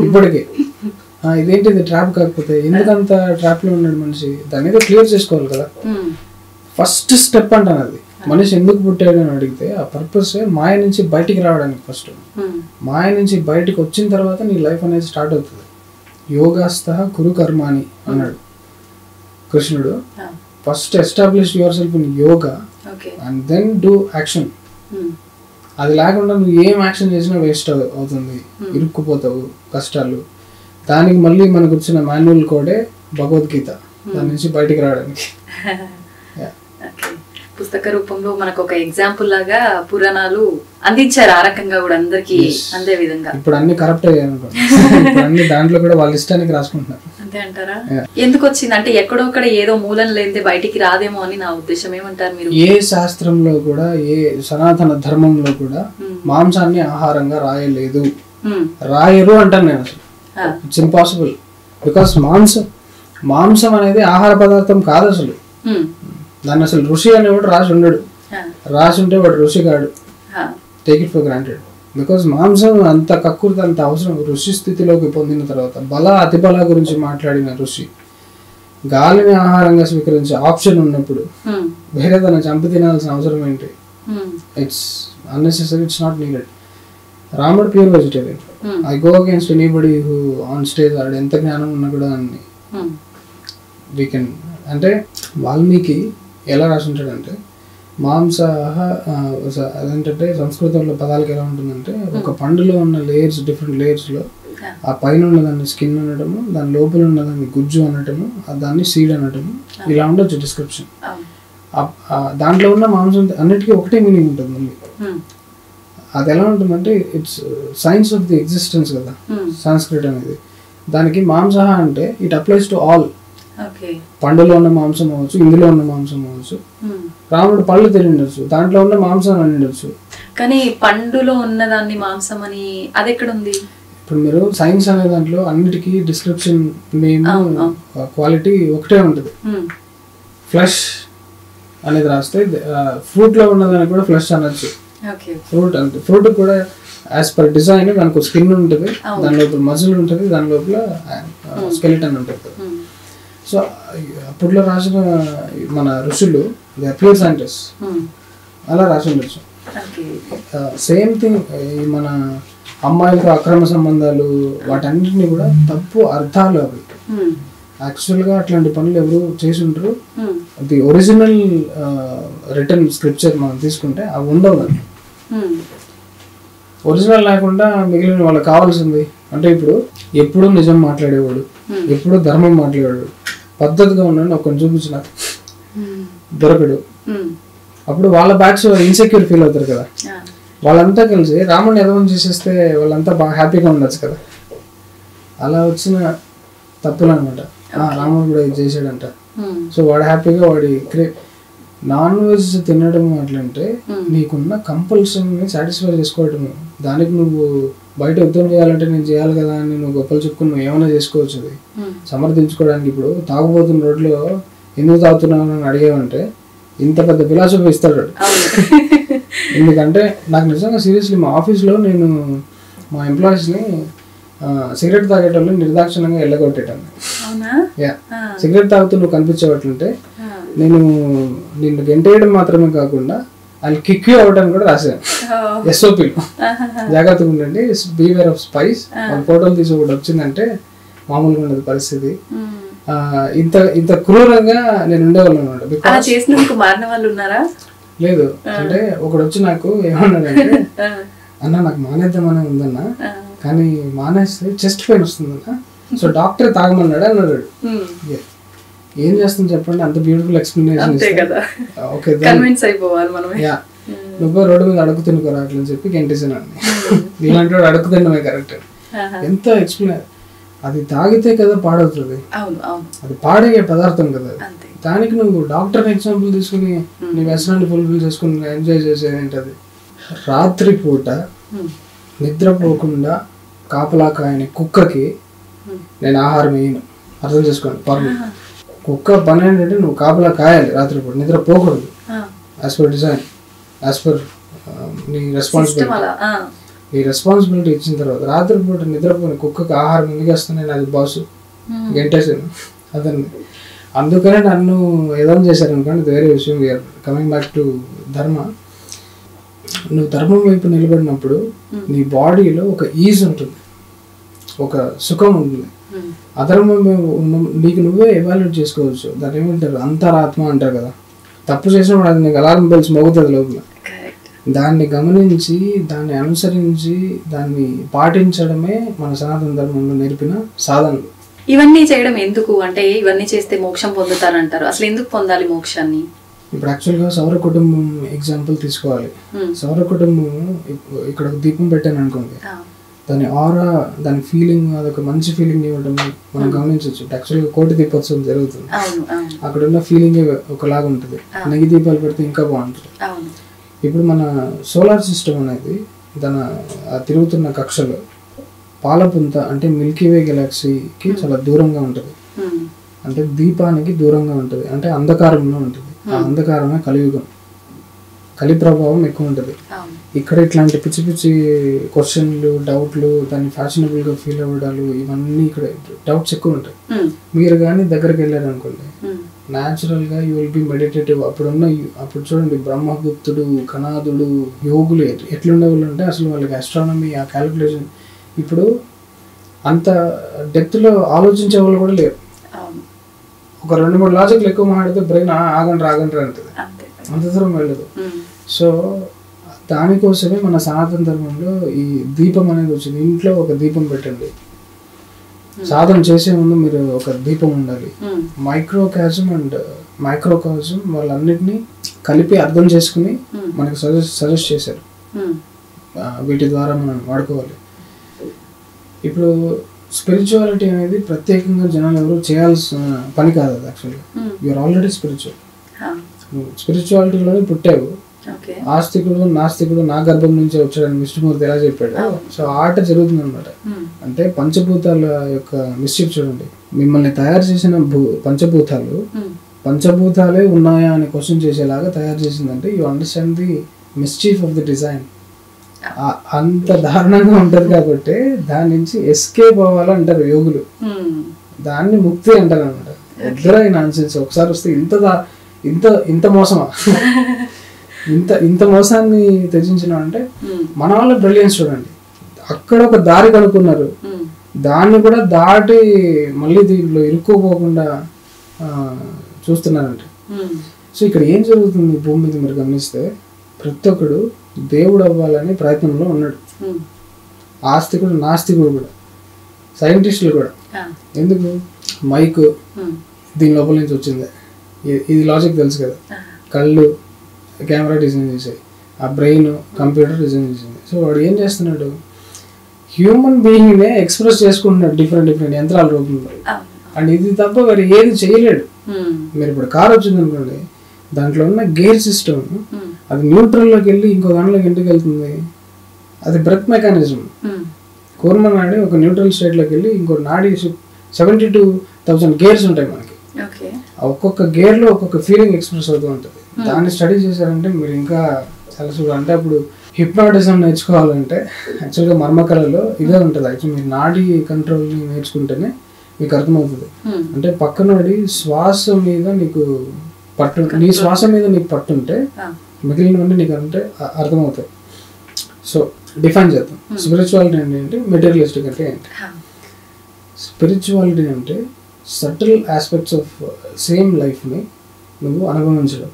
ఇప్పటికే. ఇదేంటి ఇది ట్రాప్ కాకపోతే ఎందుకంత ట్రాప్ లో ఉన్నాడు మనిషి? దాని మీద క్లియర్ చేసుకోవాలి కదా. ఫస్ట్ స్టెప్ అంటాను అది. మనిషి ఎందుకు పుట్టాడు అని అడిగితే ఆ పర్పస్ మాయ నుంచి బయటికి రావడానికి. ఫస్ట్ మాయ నుంచి బయటకు వచ్చిన తర్వాత నీ లైఫ్ అనేది స్టార్ట్ అవుతుంది. యోగాస్థ కురు కర్మాని అన్నాడు కృష్ణుడు. First establish your self in yoga and then do action. అది లేకుండా నువ్వు ఏం యాక్షన్ చేసినా వేస్ట్ అవుతుంది, ఇరుక్కుపోతావు కష్టాలు. దానికి మళ్ళీ మనకు వచ్చిన మాన్యువల్ కోడే భగవద్గీత, దాని నుంచి బయటికి రావడానికి. పుస్తక రూపంలో మనకు ఒక ఎగ్జాంపుల్ లాగా పురాణాలు అందించారు. ఆ రకంగా కూడా అందరికి అందే విధంగా. ఇప్పుడు అన్ని కరెక్ట్ అయ్యాను, అన్ని దాంట్లో కూడా వాళ్ళ ఇష్టానికి రాసుకుంటున్నారు. అంతే అంటారా? ఎందుకు వచ్చింది అంటే ఎక్కడొక్కడ ఏదో మూలం లేనిదే బయటికి రాదేమో అని నా ఉద్దేశం. ఏమంటారు మీరు? ఏ శాస్త్రంలో కూడా, ఏ సనాతన ధర్మంలో కూడా మాంసాన్ని ఆహారంగా రాయలేదు, రాయరు అంటాను నేను. అసలు ఇట్స్ ఇంపాసిబుల్. బికాస్ మాంసం అనేది ఆహార పదార్థం కాదు అసలు. దాన్ని అసలు ఋషి అనేవాడు రాసి ఉండడు. రాసి ఉంటే వాడు ఋషి కాడు. Take it for granted. Because మాంసం అంత కక్కుర్తి, అంత అవసరం. ఋషి స్థితిలోకి పొందిన తర్వాత బల అతిబల గురించి మాట్లాడిన ఋషి గాలిని ఆహారంగా స్వీకరించే ఆప్షన్ ఉన్నప్పుడు వేరే దాన్ని చంపి తినాల్సిన అవసరం ఏంటి? It's unnecessary, it's not needed. రాముడు pure vegetarian. I go against anybody who on stage ఆడు ఎంత జ్ఞానం ఉన్నా కూడా దాన్ని వీ కెన్. అంటే వాల్మీకి ఎలా రాసి ఉంటాడంటే మాంసాహ, అదేంటంటే సంస్కృతంలో పదాలకు ఎలా ఉంటుందంటే ఒక పండులో ఉన్న లేయర్స్, డిఫరెంట్ లేయర్స్లో ఆ పైన ఉన్నదాన్ని స్కిన్ అనటము, దాని లోపల ఉన్నదాన్ని గుజ్జు అనటము, దాన్ని సీడ్ అనటము, ఇలా ఉండొచ్చు డిస్క్రిప్షన్. దాంట్లో ఉన్న మాంసం అన్నిటికీ ఒకటే మీనింగ్ ఉంటుంది మళ్ళీ. అది ఎలా ఉంటుందంటే it's science of the existence కదా సంస్కృట్ అనేది. దానికి మాంసహ అంటే ఇట్ అప్లైస్ టు ఆల్. పండులో ఉన్న మాంసం అవ్వచ్చు, ఇందులో ఉన్న మాంసం అవ్వచ్చు. రాముడు పళ్ళు తినవచ్చు, దాంట్లో ఉన్న మాంసం తినవచ్చు. కానీ పండులో ఉన్నదాన్ని మాంసం అని అది ఎక్కడ ఉంది? ఇప్పుడు మీరు సైన్స్ అనే దాంట్లో అన్నిటికీ డిస్క్రిప్షన్, నేమ్, క్వాలిటీ ఒకటే ఉంటుంది. ఫ్లష్ అనేది రాస్తే ఫ్రూట్ లో ఉన్నదానికి కూడా ఫ్లష్ అనొచ్చు. ఫ్రూట్ అంటే ఫ్రూట్ కూడా యాజ్ పర్ డిజైన్ దానికి స్కిన్ ఉంటుంది, దాని లోపల మజిల్ ఉంటుంది, దాని లోపల స్కెలిటన్ ఉంటుంది. సో అప్పట్లో రాసిన మన ఋషులు ప్యూర్ సైంటిస్ట్ అలా రాసి ఉండొచ్చు. సేమ్ థింగ్ మన అమ్మాయిలతో అక్రమ సంబంధాలు వాటన్నిటిని కూడా తప్పు అర్థాలు అవి. యాక్చువల్గా అట్లాంటి పనులు ఎవరు చేసి ఉంటారు. ది ఒరిజినల్ రిటర్న్ స్క్రిప్చర్ మనం తీసుకుంటే అవి ఉండవు. దాన్ని ఒరిజినల్ లేకుండా మిగిలిన వాళ్ళకి కావాల్సింది అంటే ఇప్పుడు ఎప్పుడు నిజం మాట్లాడేవాడు, ఎప్పుడు ధర్మం మాట్లాడేవాడు, పద్ధతిగా ఉన్నాడు ఒకరిని చూపించిన దొరకడు. అప్పుడు వాళ్ళ బ్యాచ్ ఇన్సెక్యూర్ ఫీల్ అవుతారు కదా. వాళ్ళంతా కలిసి రాముడిని ఎదవం చేసేస్తే వాళ్ళంతా బాగా హ్యాపీగా ఉండొచ్చు కదా. అలా వచ్చిన తప్పులు అనమాట. రాముడు కూడా ఇది చేసాడంట, సో వాడు హ్యాపీగా వాడి నాన్ వెజ్ తినడం అట్లంటే నీకున్న కంపల్సరీని సాటిస్ఫై చేసుకోవటం. దానికి నువ్వు బయట యుద్ధం చేయాలంటే నేను చేయాలి కదా అని నువ్వు గొప్పలు చెప్పుకుని నువ్వు ఏమైనా చేసుకోవచ్చు. అది సమర్థించుకోవడానికి. ఇప్పుడు తాగుబోతున్న రోడ్లో ఎందుకు తాగుతున్నావు అని అడిగావంటే ఇంత పెద్ద ఫిలాసఫీ ఇస్తాడు. ఎందుకంటే నాకు నిజంగా సీరియస్లీ మా ఆఫీస్లో నేను మా ఎంప్లాయీస్ని సిగరెట్ తాగేటోళ్ళు నిర్దాక్షిణంగా వెళ్ళగొట్టేటాను. సిగరెట్ తాగుతూ నువ్వు కనిపించేవాట్లంటే నేను నిన్ను గెంటేయడం మాత్రమే కాకుండా వాళ్ళు కిక్ అవ్వడానికి కూడా రాశాను ఎస్ఓపీలో. జాగ్రత్తగా ఉండండి, బీవేర్ ఆఫ్ స్పైస్. వాళ్ళ ఫోటోలు తీసి ఒకటి వచ్చిందంటే మామూలుగా ఉండదు పరిస్థితి. ఇంత ఇంత క్రూరంగా నేను ఉండేవాళ్ళు అనమాట. లేదు అంటే ఒకడు వచ్చి నాకు ఏమన్నాడంటే అన్న నాకు మానేద్దామనే ఉందన్న, కానీ మానేస్తే చెస్ట్ పెయిన్ వస్తుందన్న, సో డాక్టర్ తాగమన్నాడు అన్నాడు. ఏం చేస్తాం చెప్పండి, అంత బ్యూటిఫుల్ ఎక్స్ప్లెనేషన్ ఓకే నువ్వు రోడ్డు మీద అడుగు తినుకోరా అట్లని చెప్పి గెంటేసాను. ఇలాంటి వాడు అడుగు తినడమే కరెక్ట్. ఎంత ఎక్స్ప్లెయిన్, అది తాగితే కదా పాడవుతుంది, అది పాడయ్యే పదార్థం కదా. దానికి నువ్వు డాక్టర్ ఎగ్జాంపుల్ తీసుకుని నీ వ్యసనాన్ని ఫుల్ఫిల్ చేసుకుని ఎంజాయ్ చేసేది ఏంటది? రాత్రి పూట నిద్రపోకుండా కాపలా కాయని కుక్కకి నేను ఆహారం వేయను. అర్థం చేసుకోండి. కుక్క పని ఏంటంటే నువ్వు కాపలా కాయాలి రాత్రిపూట, నిద్రపోకూడదు. As per design, as per నీ రెస్పాన్సిబిలిటీ. ఈ రెస్పాన్సిబిలిటీ ఇచ్చిన తర్వాత రాత్రిపూట నిద్రపోయిన కుక్కకి ఆహారం ఎందుకు వేస్తాను నేను? అది బాసు గెంటేసాను అతన్ని. అందుకనే నన్ను ఏదైనా చేశారు అనుకోండి, ఇది వేరే విషయం. వీఆర్ కమింగ్ బ్యాక్ టు ధర్మ. నువ్వు ధర్మం వైపు నిలబడినప్పుడు నీ బాడీలో ఒక ఈజ్ ఉంటుంది, ఒక సుఖం ఉంటుంది. అధర్మం నీకు నువ్వే ఎవాల్యుయేట్ చేసుకోవచ్చు. దాన్ని ఏమంటారు, అంతరాత్మ అంటారు కదా. తప్పు చేసినప్పుడు అది నీకు అలారం బెల్స్ మోగుతుంది లోపల. దాన్ని గమనించి దాన్ని అనుసరించి దాన్ని పాటించడమే మన సనాతన ధర్మంలో నేర్పిన సాధనలు. ఇవన్నీ చేయడం ఎందుకు అంటే, ఇవన్నీ చేస్తే మోక్షం పొందుతారంటారు. అసలు ఎందుకు పొందాలి మోక్షాన్ని? ఇప్పుడు యాక్చువల్గా సౌర కుటుంబం ఎగ్జాంపుల్ తీసుకోవాలి. సౌర కుటుంబం ఇక్కడ ఒక దీపం పెట్టాను అనుకోండి, దాని ఆరా, దాని ఫీలింగ్, అదొక మంచి ఫీలింగ్ ఇవ్వడం మనం గమనించవచ్చు. యాక్చువల్గా కోటి దీపోత్సవం జరుగుతుంది, అక్కడ ఉన్న ఫీలింగ్ ఒకలాగా ఉంటుంది. నెయ్యి దీపాలు పెడితే ఇంకా బాగుంటుంది. ఇప్పుడు మన సోలార్ సిస్టమ్ అనేది తన తిరుగుతున్న కక్షలో పాలపుంత అంటే మిల్కీవే గెలాక్సీకి చాలా దూరంగా ఉంటుంది. అంటే దీపానికి దూరంగా ఉంటుంది, అంటే అంధకారంలో ఉంటుంది. ఆ అంధకారమే కలియుగం. కలి ప్రభావం ఎక్కువ ఉంటుంది. ఇక్కడ ఇట్లాంటి పిచ్చి పిచ్చి క్వశ్చన్లు, డౌట్లు, దాన్ని ఫ్యాషనబుల్గా ఫీల్ అవ్వడాలు, ఇవన్నీ ఇక్కడ డౌట్స్ ఎక్కువ ఉంటాయి. మీరు కానీ దగ్గరికి వెళ్ళారు అనుకోండి, న్యాచురల్గా యూ విల్ బి మెడిటేటివ్. అప్పుడు చూడండి బ్రహ్మగుప్తుడు, కణాదుడు, యోగులు ఎట్లుండే వాళ్ళు అంటే అసలు వాళ్ళకి ఆస్ట్రానమీ, ఆ క్యాలిక్యులేషన్ ఇప్పుడు అంత డెప్త్లో ఆలోచించే వాళ్ళు కూడా లేరు. ఒక 2-3 లాజిక్లు ఎక్కువ మాట్లాడితే బ్రెయిన్ ఆగండ్రా అంటుంది, అంత దూరం వెళ్ళదు. సో దానికోసమే మన సనాతన ధర్మంలో ఈ దీపం అనేది వచ్చింది. ఇంట్లో ఒక దీపం పెట్టండి, సాధన చేసే ముందు మీరు ఒక దీపం ఉండాలి. మైక్రోకాజం అండ్ మైక్రోకాజం వాళ్ళన్నిటినీ కలిపి అర్థం చేసుకుని మనకు సజెస్ట్ చేశారు, వీటి ద్వారా మనం వాడుకోవాలి. ఇప్పుడు స్పిరిచువాలిటీ అనేది ప్రత్యేకంగా జనాలు ఎవరు చేయాల్సిన పని కాదు. అది యాక్చువల్గా యూఆర్ ఆల్రెడీ స్పిరిచువల్. స్పిరిచువాలిటీలోనే పుట్టావు. ఆస్తికుడు నాస్తికుడు నా గర్భం నుంచే వచ్చాడని విష్ణుమూర్తి ఎలా చెప్పాడు. సో ఆట జరుగుతుంది అనమాట. అంటే పంచభూతాల యొక్క మిస్చిఫ్ చూడండి, మిమ్మల్ని తయారు చేసిన పంచభూతాలే ఉన్నాయా అని క్వశ్చన్ చేసేలాగా తయారు చేసిందంటే you understand the mischief of the design. అంత దారుణంగా ఉంటది కాబట్టి దాని నుంచి ఎస్కేప్ అవ్వాలంటారు యోగులు, దాన్ని ముక్తి అంటారు అనమాట. ఎదురై నాన్సెన్స్ ఒకసారి వస్తే ఇంత మోసమా, ఇంత మోసాన్ని త్యజించిన అంటే మన వాళ్ళ బ్రిలియన్స్ చూడండి. అక్కడ ఒక దారి కనుక్కున్నారు, దాన్ని కూడా దాటి మళ్ళీ దీంట్లో ఇరుక్కోపోకుండా చూస్తున్నారంట. సో ఇక్కడ ఏం జరుగుతుంది భూమి మీద మీరు గమనిస్తే, ప్రతి ఒక్కడు దేవుడు అవ్వాలని ప్రయత్నంలో ఉన్నాడు. ఆస్తికుడు నాస్తికుడు కూడా, సైంటిస్టులు కూడా. ఎందుకు? మైక్ దీని లోపల నుంచి వచ్చింది, ఇది లాజిక్ తెలుసు కదా. కళ్ళు కెమెరా డిజైన్ చేసాయి, ఆ బ్రెయిన్ కంప్యూటర్ డిజైన్ చేసింది. సో వాడు ఏం చేస్తున్నాడు, హ్యూమన్ బీయింగ్నే ఎక్స్ప్రెస్ చేసుకుంటున్నాడు డిఫరెంట్ యంత్రాల రూపంలో. అండ్ ఇది తప్ప వేరే ఏది చేయలేడు. మీరు ఇప్పుడు కార్ వచ్చింది అనుకోండి, దాంట్లో ఉన్న గేర్ సిస్టమ్ అది న్యూట్రల్లోకి వెళ్ళి ఇంకో దాంట్లోకి ఎందుకు వెళ్తుంది, అది బ్రెత్ మెకానిజం. కూర్మ నాడి ఒక న్యూట్రల్ స్టేట్లోకి వెళ్ళి ఇంకో నాడి 72,000 గేర్స్ ఉంటాయి మనకి. ఒక్కొక్క గేర్లో ఒక్కొక్క ఫీలింగ్ ఎక్స్ప్రెస్ అవుతూ ఉంటుంది. దాన్ని స్టడీ చేశారంటే మీరు ఇంకా చాలా చూడాలి. అంటే అప్పుడు హిప్నాటిజం నేర్చుకోవాలంటే యాక్చువల్గా మర్మకళలో ఇదే ఉంటుంది. యాక్చువల్ మీరు నాడీ కంట్రోల్ని నేర్చుకుంటేనే మీకు అర్థమవుతుంది. అంటే పక్కనోడి శ్వాస మీద నీకు నీ శ్వాస మీద నీకు పట్టుంటే మిగిలినవన్నీ నీకు అంటే అర్థమవుతాయి. సో డిఫైన్ చేద్దాం. స్పిరిచువాలిటీ అంటే ఏంటి, మెటీరియలిస్టిక్ అంటే ఏంటి. స్పిరిచువాలిటీ అంటే సటిల్ ఆస్పెక్ట్స్ ఆఫ్ సేమ్ లైఫ్ని నువ్వు అనుభవించడం.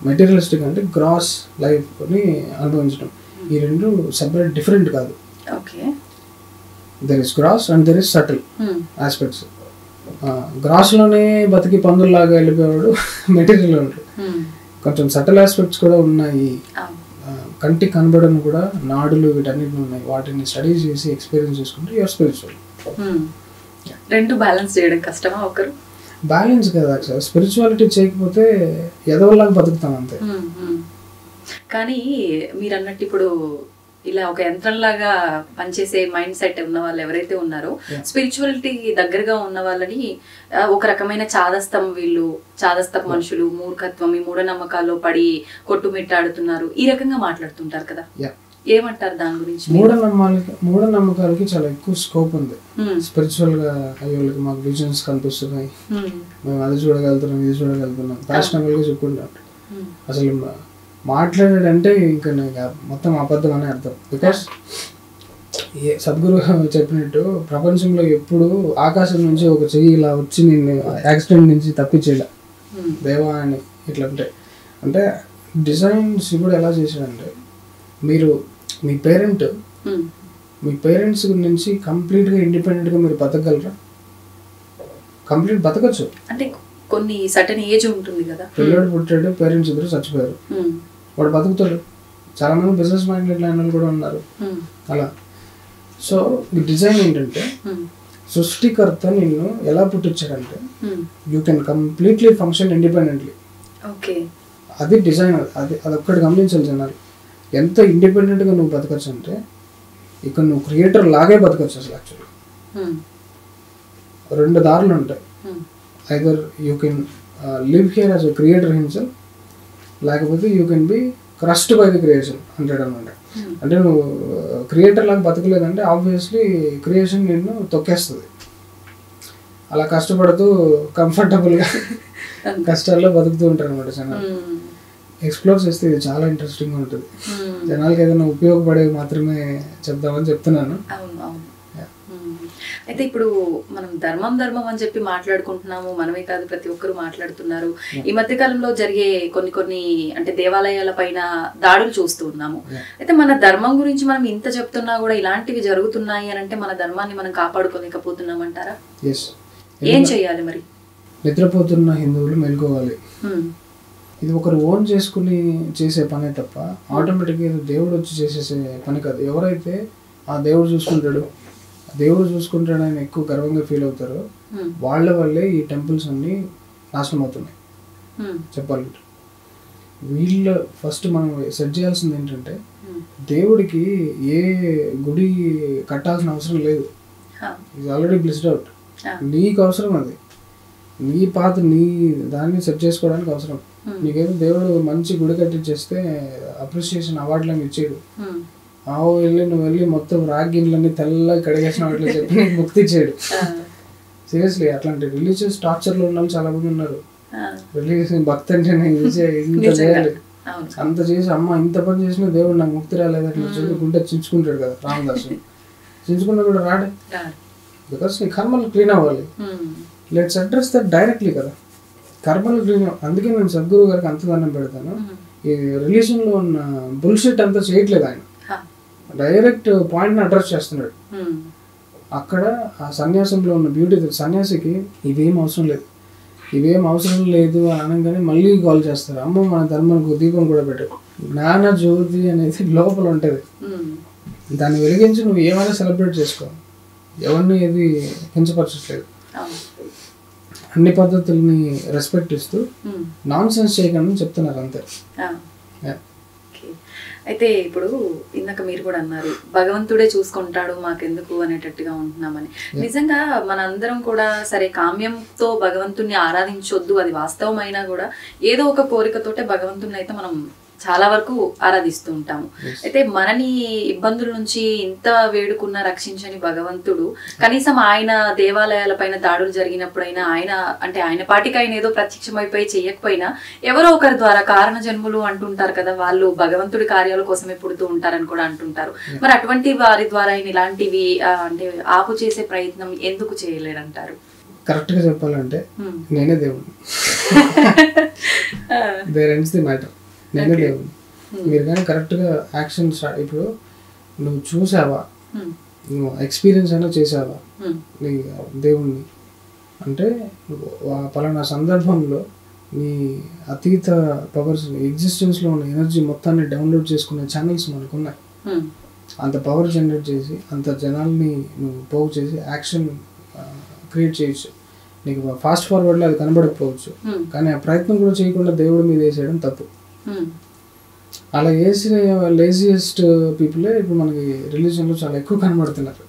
మెటీరియలిస్టిక్ అంటే గ్రాస్ లైఫ్ని అనుభవించడం. ఈ రెండు సెపరేట్ డిఫరెంట్ కాదు. There is gross and there is subtle aspects. గ్రాస్లోనే బతికి పందుల్లాగా వెళ్ళిపోయాడు మెటీరియల్ ఉంటాడు. కొంచెం సటిల్ ఆస్పెక్ట్స్ కూడా ఉన్నాయి, కంటికి కనబడని కూడా నాడులు వీటన్నిటిని ఉన్నాయి. వాటిని స్టడీ చేసి ఎక్స్పీరియన్స్ చేసుకుంటే యువర్ స్పిరిచువల్. రెండు బ్యాలెన్స్ చేయడం కష్టమా? ఒకరు బ్యాలెన్స్ కదా, స్పిరిచువాలిటీ చేయకపోతే ఎదవల్లాగా బతుకుతాం అంతే. కానీ మీరు అన్నట్టు ఇప్పుడు ఇలా ఒక యంత్రంలాగా పనిచేసే మైండ్ సెట్ ఉన్న వాళ్ళు ఎవరైతే ఉన్నారో, స్పిరిచువాలిటీ దగ్గరగా ఉన్న వాళ్ళని ఒక రకమైన చాదస్తం మనుషులు, మూర్ఖత్వం, ఈ మూఢనమ్మకాల్లో పడి కొట్టుమిట్టాడుతున్నారు, ఈ రకంగా మాట్లాడుతుంటారు కదా. ఏమంటారు దాని గురించి? మూఢనమ్మకాలకి చాలా ఎక్కువ స్కోప్ ఉంది. స్పిరిచువల్ గా అయ్యోళ్ళకి మాకు విజన్స్ కనిపిస్తున్నాయి, మేము అది చూడగలుగుతున్నాం, ఇది చూడగలుగుతున్నాం, ఫ్యాషనబుల్ గా చెప్పుకుంటాం. అసలు మాట్లాడాడంటే ఇంకా మొత్తం అబద్ధం అనే అర్థం. బికాస్ సద్గురు చెప్పినట్టు ప్రపంచంలో ఎప్పుడు ఆకాశం నుంచి ఒక చెయ్యి ఇలా వచ్చి నిన్ను యాక్సిడెంట్ నుంచి తప్పించేలా దేవా అని ఇట్లా ఉంటాయి. అంటే డిజైన్ శివుడు ఎలా చేశాడంటే, మీరు మీ పేరెంట్స్ నుంచి కంప్లీట్గా ఇండిపెండెంట్గా మీరు బతకగలరా? కంప్లీట్ బతకచ్చు. అంటే కొన్ని సర్టెన్ ఏజ్ ఉంటుంది కదా. పిల్లడు పుట్టాడు, పేరెంట్స్ ఇద్దరు చచ్చిపోయారు, వాడు బతుకుతాడు. చాలా మంది బిజినెస్ మైండెడ్ లైన్ కూడా ఉన్నారు అలా. సో ఈ డిజైన్ ఏంటంటే, సృష్టికర్త నిన్ను ఎలా పుట్టించాడంటే you can completely function independently. అది డిజైన్. అదొక్కటి గమనించాలి జనాలు. ఎంత ఇండిపెండెంట్గా నువ్వు బతకచ్చు అంటే ఇక్కడ నువ్వు క్రియేటర్ లాగే బతకచ్చు. అసలు యాక్చువల్గా రెండు దారులు ఉంటాయి. Either you can live here as a creator himself, లేకపోతే you can be crushed by the creation అంటాడు అనమాట. అంటే నువ్వు క్రియేటర్ లాగా బతకలేదంటే ఆబ్వియస్లీ క్రియేషన్ నిన్ను తొక్కేస్తుంది. అలా కష్టపడుతూ కంఫర్టబుల్గా కష్టాల్లో బతుకుతూ ఉంటారు అనమాట జనాలు. ఎక్స్ప్లోర్ చేస్తే ఇది చాలా ఇంట్రెస్టింగ్గా ఉంటుంది. జనాలకి ఏదైనా ఉపయోగపడేవి మాత్రమే చెప్దామని చెప్తున్నాను. అయితే ఇప్పుడు మనం ధర్మం అని చెప్పి మాట్లాడుకుంటున్నాము, మనమే కాదు ప్రతి ఒక్కరు మాట్లాడుతున్నారు. ఈ మధ్య కాలంలో జరిగే కొన్ని అంటే దేవాలయాల పైన దాడులు చూస్తూ ఉన్నాము. అయితే మన ధర్మం గురించి మనం ఇంత చెప్తున్నా కూడా ఇలాంటివి జరుగుతున్నాయి అని అంటే మన ధర్మాన్ని మనం కాపాడుకోలేకపోతున్నాం అంటారా? ఏం చెయ్యాలి మరి? నిద్రపోతున్న హిందువులు మెలుకోవాలి. ఇది ఒకరు ఓన్ చేసుకుని చేసే పనే తప్ప ఆటోమేటిక్గా దేవుడు వచ్చి చేసేసే పని కాదు. ఎవరైతే ఆ దేవుడు చూసుకుంటాడని ఎక్కువ గర్వంగా ఫీల్ అవుతారో వాళ్ళ వల్లే ఈ టెంపుల్స్ అన్నీ నాశనం అవుతున్నాయి. చెప్పాలంటే వీళ్ళు ఫస్ట్ మనం సెట్ చేయాల్సింది ఏంటంటే దేవుడికి ఏ గుడి కట్టాల్సిన అవసరం లేదు. ఇది ఆల్రెడీ బ్లిస్డ్ అవుట్. నీకు అవసరం అది, నీ పాత నీ దాన్ని సెట్ చేసుకోవడానికి అవసరం. నీకేదో దేవుడు మంచి గుడి కట్టించేస్తే అప్రిసియేషన్ అవార్డులను ఇచ్చేడు. నువ్వు వెళ్ళి మొత్తం రాగిన్లన్నీ తెల్లగా కడిగేసిన వాటిలో చెప్పి నీకు ముక్తి ఇచ్చాడు. సీరియస్లీ అట్లాంటి రిలీజియస్ టార్చర్లో ఉన్న వాళ్ళు చాలా మంది ఉన్నారు. రిలీజియస్ భక్తి అంటే ఇంత చేయాలి, అంత చేసి అమ్మ ఇంత పని చేసినా దేవుడు నాకు ముక్తి రాలేదని చెప్పి గుండె చించుకుంటాడు కదా రామదాసు. చించుకున్నా కూడా రాడే, బికాస్ నీ కర్మలు క్లీన్ అవ్వాలి. లెట్స్ అడ్రస్ దట్ డైరెక్ట్లీ కదా, కర్మలు క్లీన్. అందుకే నేను సద్గురు గారికి అంత దండం పెడతాను. ఈ రిలీజియన్లో ఉన్న బుల్షిట్ అంతా చేయట్లేదు ఆయన, డైరెక్ట్ పాయింట్ని అడ్రస్ చేస్తున్నాడు. అక్కడ ఆ సన్యాసంలో ఉన్న బ్యూటీ, సన్యాసికి ఇవేం అవసరం లేదు అని అనగానే మళ్ళీ కాల్ చేస్తారు, అమ్మ మన ధర్మానికి దీపం కూడా పెట్టారు. జ్ఞాన జ్యోతి అనేది లోపల ఉంటుంది, దాన్ని వెలిగించి నువ్వు ఏమైనా సెలబ్రేట్ చేసుకో, ఎవరిని ఏది కించపరచట్లేదు. అన్ని పద్ధతుల్ని రెస్పెక్ట్ ఇస్తూ నాన్ సెన్స్ చేయకుండా చెప్తున్నారు అంతే. అయితే ఇప్పుడు ఇందాక మీరు కూడా అన్నారు భగవంతుడే చూసుకుంటాడు మాకెందుకు అనేటట్టుగా ఉంటున్నామని. నిజంగా మనందరం కూడా సరే కామ్యంతో భగవంతుణ్ణి ఆరాధించొద్దు, అది వాస్తవమైనా కూడా ఏదో ఒక కోరికతోటే భగవంతుని అయితే మనం చాలా వరకు ఆరాధిస్తూ ఉంటాము. అయితే మనని ఇబ్బందుల నుంచి ఇంత వేడుకున్న రక్షించని భగవంతుడు కనీసం ఆయన దేవాలయాల పైన దాడులు జరిగినప్పుడైనా ఆయన పాటికి ఆయన ఏదో ప్రత్యక్షమైపోయి చెయ్యకపోయినా ఎవరో ఒకరి ద్వారా కారణ జన్ములు అంటుంటారు కదా, వాళ్ళు భగవంతుడి కార్యాల కోసమే పుడుతూ ఉంటారని కూడా అంటుంటారు. మరి అటువంటి వారి ద్వారా ఆయన ఇలాంటివి అంటే ఆపు చేసే ప్రయత్నం ఎందుకు చేయలేరంటారు? కరెక్ట్ గా చెప్పాలంటే నేనే దేవుడు, దేర్ ఎండ్స్ ది మ్యాటర్. నేనే దేవుడు. మీరు కానీ కరెక్ట్గా యాక్షన్ ఇప్పుడు నువ్వు చూసావా, నువ్వు ఎక్స్పీరియన్స్ అయినా చేసావా నీ దేవుణ్ణి అంటే పలానా సందర్భంలో నీ అతీత పవర్స్ ఎగ్జిస్టెన్స్లో ఉన్న ఎనర్జీ మొత్తాన్ని డౌన్లోడ్ చేసుకునే ఛానల్స్ మనకు ఉన్నాయి. అంత పవర్ జనరేట్ చేసి అంత జనాల్ని నువ్వు పోగు చేసి యాక్షన్ క్రియేట్ చేయొచ్చు. నీకు ఫాస్ట్ ఫార్వర్డ్లో అది కనబడకపోవచ్చు, కానీ ఆ ప్రయత్నం కూడా చేయకుండా దేవుడి మీద వేసేయడం తప్పు. అలా వేసిన లేజియెస్ట్ పీపులే ఇప్పుడు మనకి రిలీజియన్లో చాలా ఎక్కువ కనబడుతున్నారు.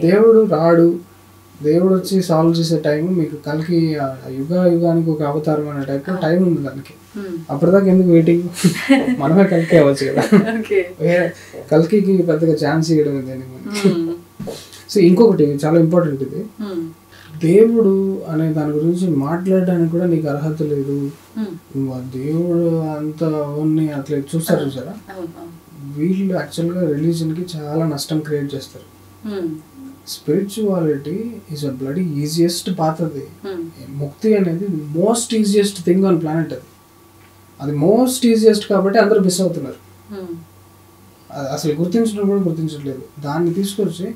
దేవుడు రాడు, దేవుడు వచ్చి సాల్వ్ చేసే టైం మీకు కల్కి యుగానికి ఒక అవతారం అనే టైప్లో టైం ఉంది దానికి. అప్పటిదాకా ఎందుకు వెయిటింగ్, మనమే కల్కి అవ్వచ్చు కదా, కల్కి పెద్దగా ఛాన్స్ ఇవ్వడం దానికి. సో ఇంకొకటి చాలా ఇంపార్టెంట్, ఇది దేవుడు అనే దాని గురించి మాట్లాడడానికి కూడా నీకు అర్హత లేదు. దేవుడు అంత అట్లా చూసారా, వీళ్ళు యాక్చువల్గా రిలీజన్కి చాలా నష్టం క్రియేట్ చేస్తారు. Spirituality is a bloody easiest path. అది ముక్తి అనేది most easiest thing on planet. అది మోస్ట్ ఈజియెస్ట్ కాబట్టి అందరూ మిస్ అవుతున్నారు. అసలు గుర్తించడం కూడా గుర్తించట్లేదు. దాన్ని తీసుకొచ్చి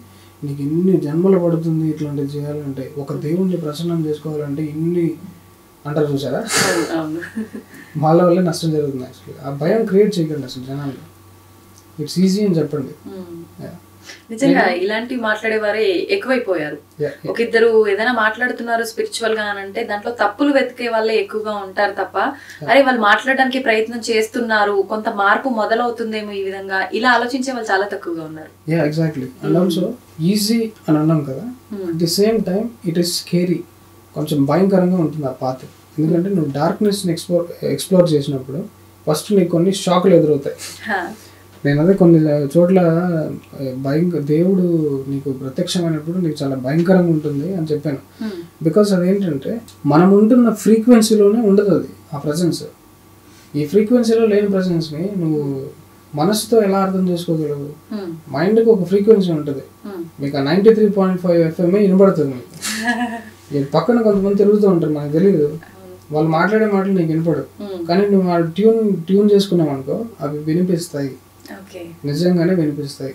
నీకు ఇన్ని జన్మలు పడుతుంది ఇట్లాంటివి చేయాలంటే, ఒక దేవుణ్ణి ప్రసన్నం చేసుకోవాలంటే ఇన్ని అంటారు చూసారా, వాళ్ళ వల్లే నష్టం జరుగుతుంది. యాక్చువల్లీ ఆ భయం క్రియేట్ చేయకండి అసలు జనాలు, ఇట్స్ ఈజీ అని చెప్పండి. నిజంగా ఇలాంటివి మాట్లాడేవారే ఎక్కువైపోయారు. ఒక ఇద్దరు ఏదైనా మాట్లాడుతున్నారు స్పిరిచువల్ గా అంటే దాంట్లో తప్పులు వెతికే వాళ్ళే ఎక్కువగా ఉంటారు తప్ప, అరే వాళ్ళు మాట్లాడడానికి ప్రయత్నం చేస్తున్నారు, కొంత మార్పు మొదలవుతుందేమో ఈ విధంగా ఇలా ఆలోచించే వాళ్ళు చాలా తక్కువగా ఉన్నారు. ఎగ్జాక్ట్లీ. అండ్ ఆల్సో ఈజీ అని అన్నాం కదా, at the same time it is scary, కొంచెం భయంకరంగా ఉంటుంది ఆ పాత్. ఎందుకంటే నువ్వు డార్క్నెస్ని ఎక్స్ప్లోర్ చేసినప్పుడు ఫస్ట్ నీకు కొన్ని షాకులు ఎదురవుతాయి. నేను అదే కొన్ని చోట్ల దేవుడు నీకు ప్రత్యక్షమైనప్పుడు నీకు చాలా భయంకరంగా ఉంటుంది అని చెప్పాను. బికాస్ అదేంటంటే మనం ఉంటున్న ఫ్రీక్వెన్సీలోనే ఉండదు అది, ఆ ప్రజెన్స్. ఈ ఫ్రీక్వెన్సీలో లేని ప్రజెన్స్ని నువ్వు మనసుతో ఎలా అర్థం చేసుకోగలవు? మైండ్కి ఒక ఫ్రీక్వెన్సీ ఉంటుంది, మీకు ఆ 93.5 FM వినపడుతుంది మీకు. పక్కన కొంతమంది తిరుగుతూ ఉంటారు, మనకు తెలియదు, వాళ్ళు మాట్లాడే మాటలు నీకు వినపడు, కానీ నువ్వు ట్యూన్ చేసుకున్నావు అనుకో అవి వినిపిస్తాయి, నిజంగానే వినిపిస్తాయి.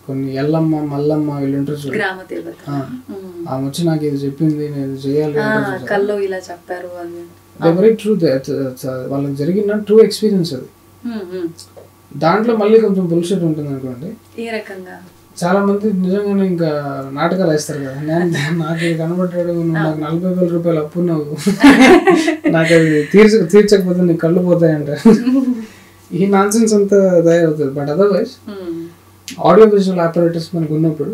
కొన్ని ఎల్లమ్మ మల్లమ్మ వీళ్ళు ఉంటారు చూడు, ఆమె వచ్చి నాకు ఇది చెప్పింది నేను చేయాలి, వెరీ ట్రూ, వాళ్ళకి జరిగిన ట్రూ ఎక్స్పీరియన్స్ అది. దాంట్లో మళ్ళీ కొంచెం బుల్షిట్ ఉంటుంది అనుకోండి. చాలా మంది నిజంగానే ఇంకా నాటకాలు వేస్తారు కదా, నాకు కనబడ్డాడు, నువ్వు నాకు 40,000 రూపాయలు అప్పు, నువ్వు నాకు అది తీర్చకపోతే నీకు కళ్ళు పోతాయంట. ఈ నాన్సెన్స్ అంతా తయారవుతుంది. But otherwise audio visual operators మనకు ఉన్నప్పుడు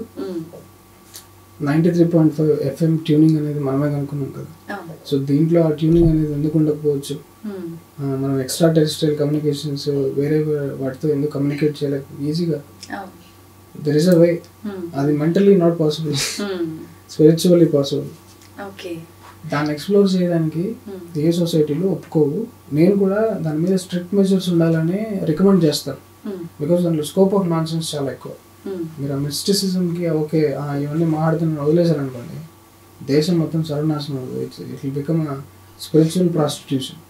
93.5 FM ట్యూనింగ్ అనేది మనమే కనుక్కున్నాం కదా. సో దీంట్లో ఆ ట్యూనింగ్ అనేది ఎందుకు ఉండకపోవచ్చు? మనం ఎక్స్ట్రా టెరిస్ట్రియల్ కమ్యూనికేషన్స్ వేరే వాటితో ఎందుకు కమ్యూనికేట్ చేయలేక ఈజీగా? దెర్ ఇస్ అ వే. అది mentally not possible, spiritually possible. దాన్ని ఎక్స్ప్లోర్ చేయడానికి ఏ సొసైటీలో ఒప్పుకోవు. నేను కూడా దాని మీద స్ట్రిక్ట్ మెజర్స్ ఉండాలని రికమెండ్ చేస్తాను. బికాస్ దాంట్లో స్కోప్ ఆఫ్ నాన్సెన్స్ చాలా ఎక్కువ. మీరు ఆ మిస్టిసిజంకి ఓకే ఇవన్నీ మాట్లాడుతున్న వదిలేశారనుకోండి, దేశం మొత్తం సర్వనాశనం. It will become spiritual prostitution.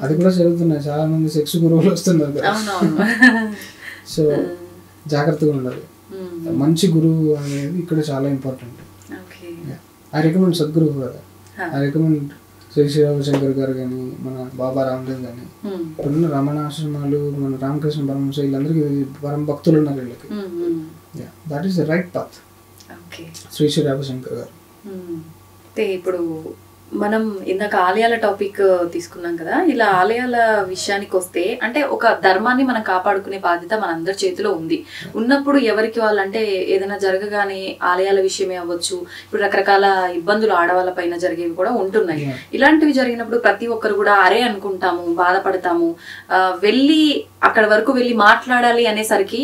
అది కూడా జరుగుతున్నాయి, చాలా మంది సెక్స్ గురువులు వస్తున్నారు కదా. సో జాగ్రత్తగా ఉండాలి. మంచి గురువు అనేది ఇక్కడ చాలా ఇంపార్టెంట్. ఐ రికమెండ్ సద్గురు కూడా. ఐ రికమెండ్ శ్రీ రవిశంకర్ గారు కానీ, మన బాబా రామదేవ్ కానీ, ఇప్పుడున్న రమణాశ్రమాలు, మన రామకృష్ణ పరమహంస, వీళ్ళందరికీ పరమ భక్తులు ఉన్నారు వీళ్ళకి. That is the right path. Shri Ravishankar గారు. ఇప్పుడు మనం ఇందాక ఆలయాల టాపిక్ తీసుకున్నాం కదా, ఇలా ఆలయాల విషయానికి వస్తే అంటే ఒక ధర్మాన్ని మనం కాపాడుకునే బాధ్యత మనందరి చేతిలో ఉంది. ఉన్నప్పుడు ఎవరికి వాళ్ళు అంటే ఏదైనా జరగగానే ఆలయాల విషయమే అవ్వచ్చు, ఇప్పుడు రకరకాల ఇబ్బందులు ఆడవాళ్ళ పైన జరిగేవి కూడా ఉంటున్నాయి. ఇలాంటివి జరిగినప్పుడు ప్రతి ఒక్కరు కూడా అరే అనుకుంటాము, బాధపడతాము, వెళ్ళి అక్కడ వరకు వెళ్ళి మాట్లాడాలి అనేసరికి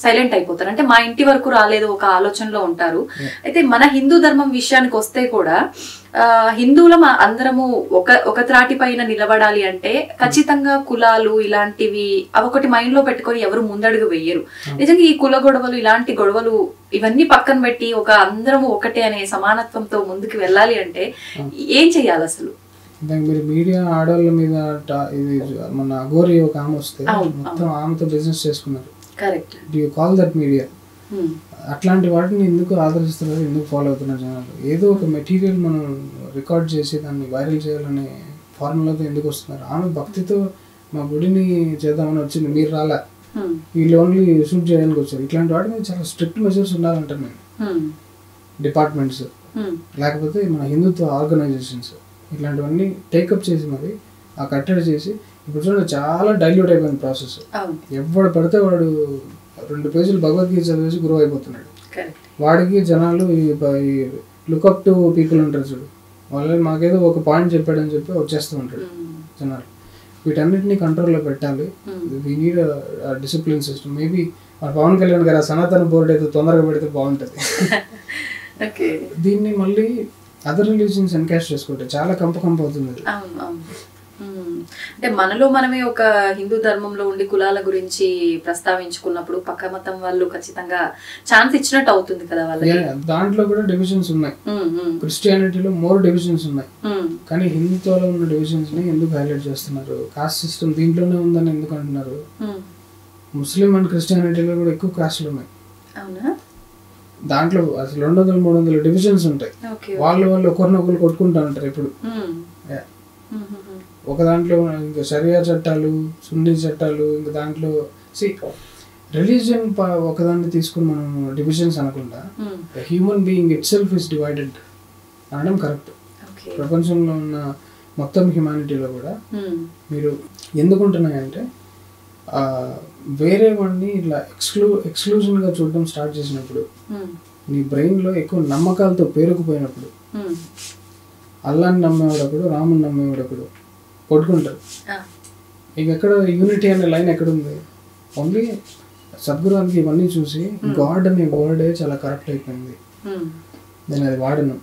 సైలెంట్ అయిపోతారు. అంటే మా ఇంటి వరకు రాలేదు ఒక ఆలోచనలో ఉంటారు. అయితే మన హిందూ ధర్మం విషయానికి వస్తే కూడా హిందువులం అందరము ఒక త్రాటి పైన నిలబడాలి అంటే ఖచ్చితంగా కులాలు ఇలాంటివి అవొకటి మైండ్ లో పెట్టుకొని ఎవరు ముందడుగు వెయ్యరు. నిజంగా ఈ కుల గొడవలు, ఇలాంటి గొడవలు ఇవన్నీ పక్కన పెట్టి ఒక అందరము ఒకటే అనే సమానత్వంతో ముందుకు వెళ్ళాలి అంటే ఏం చెయ్యాలి అసలు? మీరు మీడియా ఆడవాళ్ళ మీద ఇది మన అఘోరి ఒక ఆమె వస్తే మొత్తం ఆమెతో బిజినెస్ చేసుకున్నారు. Correct. Do you call that media? అట్లాంటి వాటిని ఎందుకు ఆదరిస్తున్నారు, ఎందుకు ఫాలో అవుతున్నారు జనాలు? ఏదో ఒక మెటీరియల్ మనం రికార్డ్ చేసి దాన్ని వైరల్ చేయాలనే ఫార్ములాతో ఎందుకు వస్తున్నారు? ఆమె భక్తితో మా గుడిని చేద్దామని వచ్చింది, మీరు రాలా, వీళ్ళు ఓన్లీ షూట్ చేయడానికి వచ్చారు. ఇట్లాంటి వాటి మీద చాలా స్ట్రిక్ట్ మెజర్స్ ఉండాలంటారు నేను. డిపార్ట్మెంట్స్ లేకపోతే మన హిందుత్వ ఆర్గనైజేషన్స్ ఇట్లాంటివన్నీ టేకప్ చేసి మరి ఆ కట్టడి చేసి. ఇప్పుడు చూడండి చాలా డైల్యూట్ అయిపోయింది ప్రాసెస్. ఎవడు పడితే వాడు 2 పేజీలు భగవద్గీత చదివేసి గురువు అయిపోతున్నాడు. వాడికి జనాలు ఈ లుకప్ టు పీపుల్ ఉంటారు చూడు, వాళ్ళు మాకేదో ఒక పాయింట్ చెప్పాడని చెప్పి వచ్చేస్తూ ఉంటాడు జనాలు. వీటన్నిటిని కంట్రోల్లో పెట్టాలి. We need discipline system. Maybe మన పవన్ కళ్యాణ్ గారు సనాతన బోర్డు అయితే తొందరగా పెడితే బాగుంటుంది. దీన్ని మళ్ళీ అదర్ రిలీజియన్స్ ఎన్కాష్ చేసుకుంటే చాలా కంప అవుతుంది. అంటే మనలో మనమే ఒక హిందూ ధర్మంలో ఉండి కులాల గురించి ప్రస్తావించుకున్నప్పుడు పక్క మతం వాళ్ళు ఖచ్చితంగా ఛాన్స్ ఇచ్చినట్టు అవుతుంది కదా వాళ్ళకి. దాంట్లో కూడా డివిజన్స్ ఉన్నాయి. క్రిస్టియానిటీలో మోర్ డివిజన్స్ ఉన్నాయి, కానీ హిందుత్వలో ఉన్న డివిజన్స్ ని ఎందుకు హైలైట్ చేస్తున్నారు? కాస్ట్ సిస్టమ్ దీంట్లోనే ఉందని ఎందుకు అంటున్నారు? ముస్లిం అండ్ క్రిస్టియానిటీలో కూడా ఎక్కువ కాస్ట్లు ఉన్నాయి. దాంట్లో అసలు 200-300 డివిజన్స్ ఉంటాయి. వాళ్ళు ఒకరినొకరు కొట్టుకుంటా ఉంటారు ఎప్పుడు. ఒక దాంట్లో ఇంకా షరియా చట్టాలు, సున్నీ చట్టాలు, ఇంకా దాంట్లో రిలీజియన్ ఒకదాన్ని తీసుకుని మనం డివిజన్స్ అనకుండా human being it self is divided అనడం కరెక్ట్. ప్రపంచంలో ఉన్న మొత్తం హ్యుమానిటీలో కూడా మీరు ఎందుకుంటున్నాయంటే వేరే వాడిని ఇట్లా ఎక్స్క్లూజన్గా చూడడం స్టార్ట్ చేసినప్పుడు, నీ బ్రెయిన్లో ఎక్కువ నమ్మకాలతో పేరుకుపోయినప్పుడు, అల్లాని నమ్మేవాడప్పుడు, రాముని నమ్మేవాడప్పుడు, కొట్టుకుంటారు. ఇక ఎక్కడ యూనిటీ అనే లైన్ ఎక్కడ ఉంది? ఓన్లీ సద్గురువుకి ఇవన్నీ చూసి గాడ్ అనే వర్డే చాలా కరెక్ట్ అయిపోయింది, నేను అది వాడను.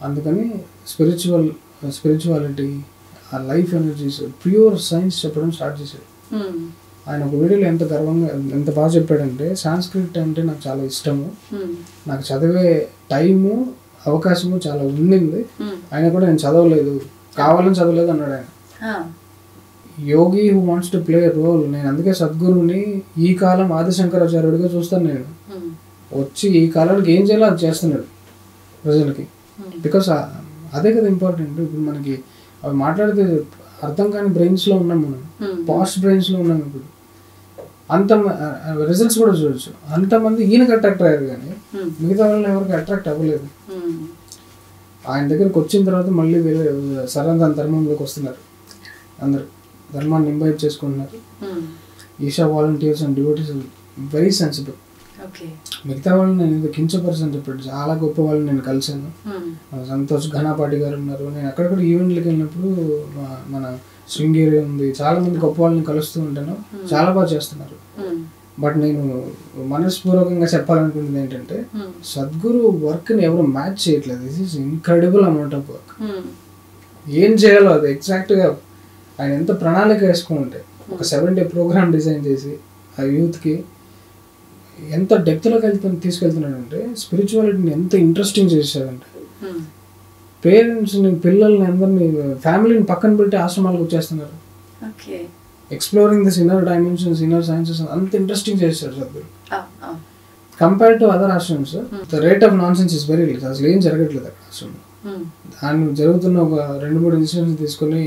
అందుకని స్పిరిచువాలిటీ, ఆ లైఫ్ ఎనర్జీస్, ప్యూర్ సైన్స్ చెప్పడం స్టార్ట్ చేశాడు. ఆయన ఒక వీడియోలో ఎంత గర్వంగా ఎంత బాగా చెప్పాడంటే, సాంస్క్రిట్ అంటే నాకు చాలా ఇష్టము, నాకు చదివే టైము అవకాశము చాలా ఉండింది, ఆయన కూడా నేను చదవలేదు, కావాలని చదవలేదు అన్నాడు ఆయన. Yogi who wants to play role. నేను అందుకే సద్గురుని ఈ కాలం ఆదిశంకరాచార్యుడిగా చూస్తాను. నేను వచ్చి ఈ కాలానికి ఏం చేయాలో అది చేస్తున్నాడు ప్రజలకి. బికాస్ అదే కదా ఇంపార్టెంట్. ఇప్పుడు మనకి అవి మాట్లాడితే అర్థం కాని బ్రెయిన్స్లో ఉన్నాం మనం, పాస్ట్ బ్రెయిన్స్లో ఉన్నాం. ఇప్పుడు అంత రిజల్ట్స్ కూడా చూడొచ్చు. అంతమంది ఈయనకి అట్రాక్ట్ అయ్యారు కానీ మిగతా వాళ్ళని ఎవరికి అట్రాక్ట్ అవ్వలేదు. ఆయన దగ్గరికి వచ్చిన తర్వాత మళ్ళీ వేరే సనాతన ధర్మంలోకి వస్తున్నారు, అందరు ధర్మాన్ని ఇంబైబ్ చేసుకుంటున్నారు. Isha volunteers and devotees very sensible. మిగతా వాళ్ళని నేను కించపర్సన్ చెప్పాడు, చాలా గొప్ప వాళ్ళని నేను కలిసాను. సంతోష్ ఘనాపాటి గారు ఉన్నారు. నేను అక్కడక్కడ ఈవెంట్లకు వెళ్ళినప్పుడు మన శృంగేరి ఉంది, చాలా మంది గొప్ప వాళ్ళని కలుస్తూ ఉంటాను, చాలా బాగా చేస్తున్నారు. బట్ నేను మనస్పూర్వకంగా చెప్పాలనుకుంటుంది ఏంటంటే, సద్గురు వర్క్ని ఎవరు మ్యాచ్ చేయట్లేదు. This is incredible amount of work. ఏం చేయాలో అది ఎగ్జాక్ట్గా ఆయన ఎంత ప్రణాళిక వేసుకుంటే, ఒక 7 day ప్రోగ్రామ్ డిజైన్ చేసి ఆ యూత్కి ఎంత డెప్త్లోకి తీసుకెళ్తున్నాడంటే, స్పిరిచువాలిటీని ఎంత ఇంట్రెస్టింగ్ చేశాడంటే, పేరెంట్స్ని, పిల్లల్ని, అందరినీ, ఫ్యామిలీని పక్కన పెట్టి ఆశ్రమాలకు వచ్చేస్తున్నారు. Exploring this inner dimensions, inner sciences అంత ఇంట్రెస్టింగ్ చేశారు Sadhguru. Compare to other ashrams the rate of nonsense is very less. అసలు ఏం జరగట్లేదు అక్కడ ఆశ్రమంలో. దాన్ని జరుగుతున్న ఒక 2-3 ఇన్సిడెంట్స్ తీసుకొని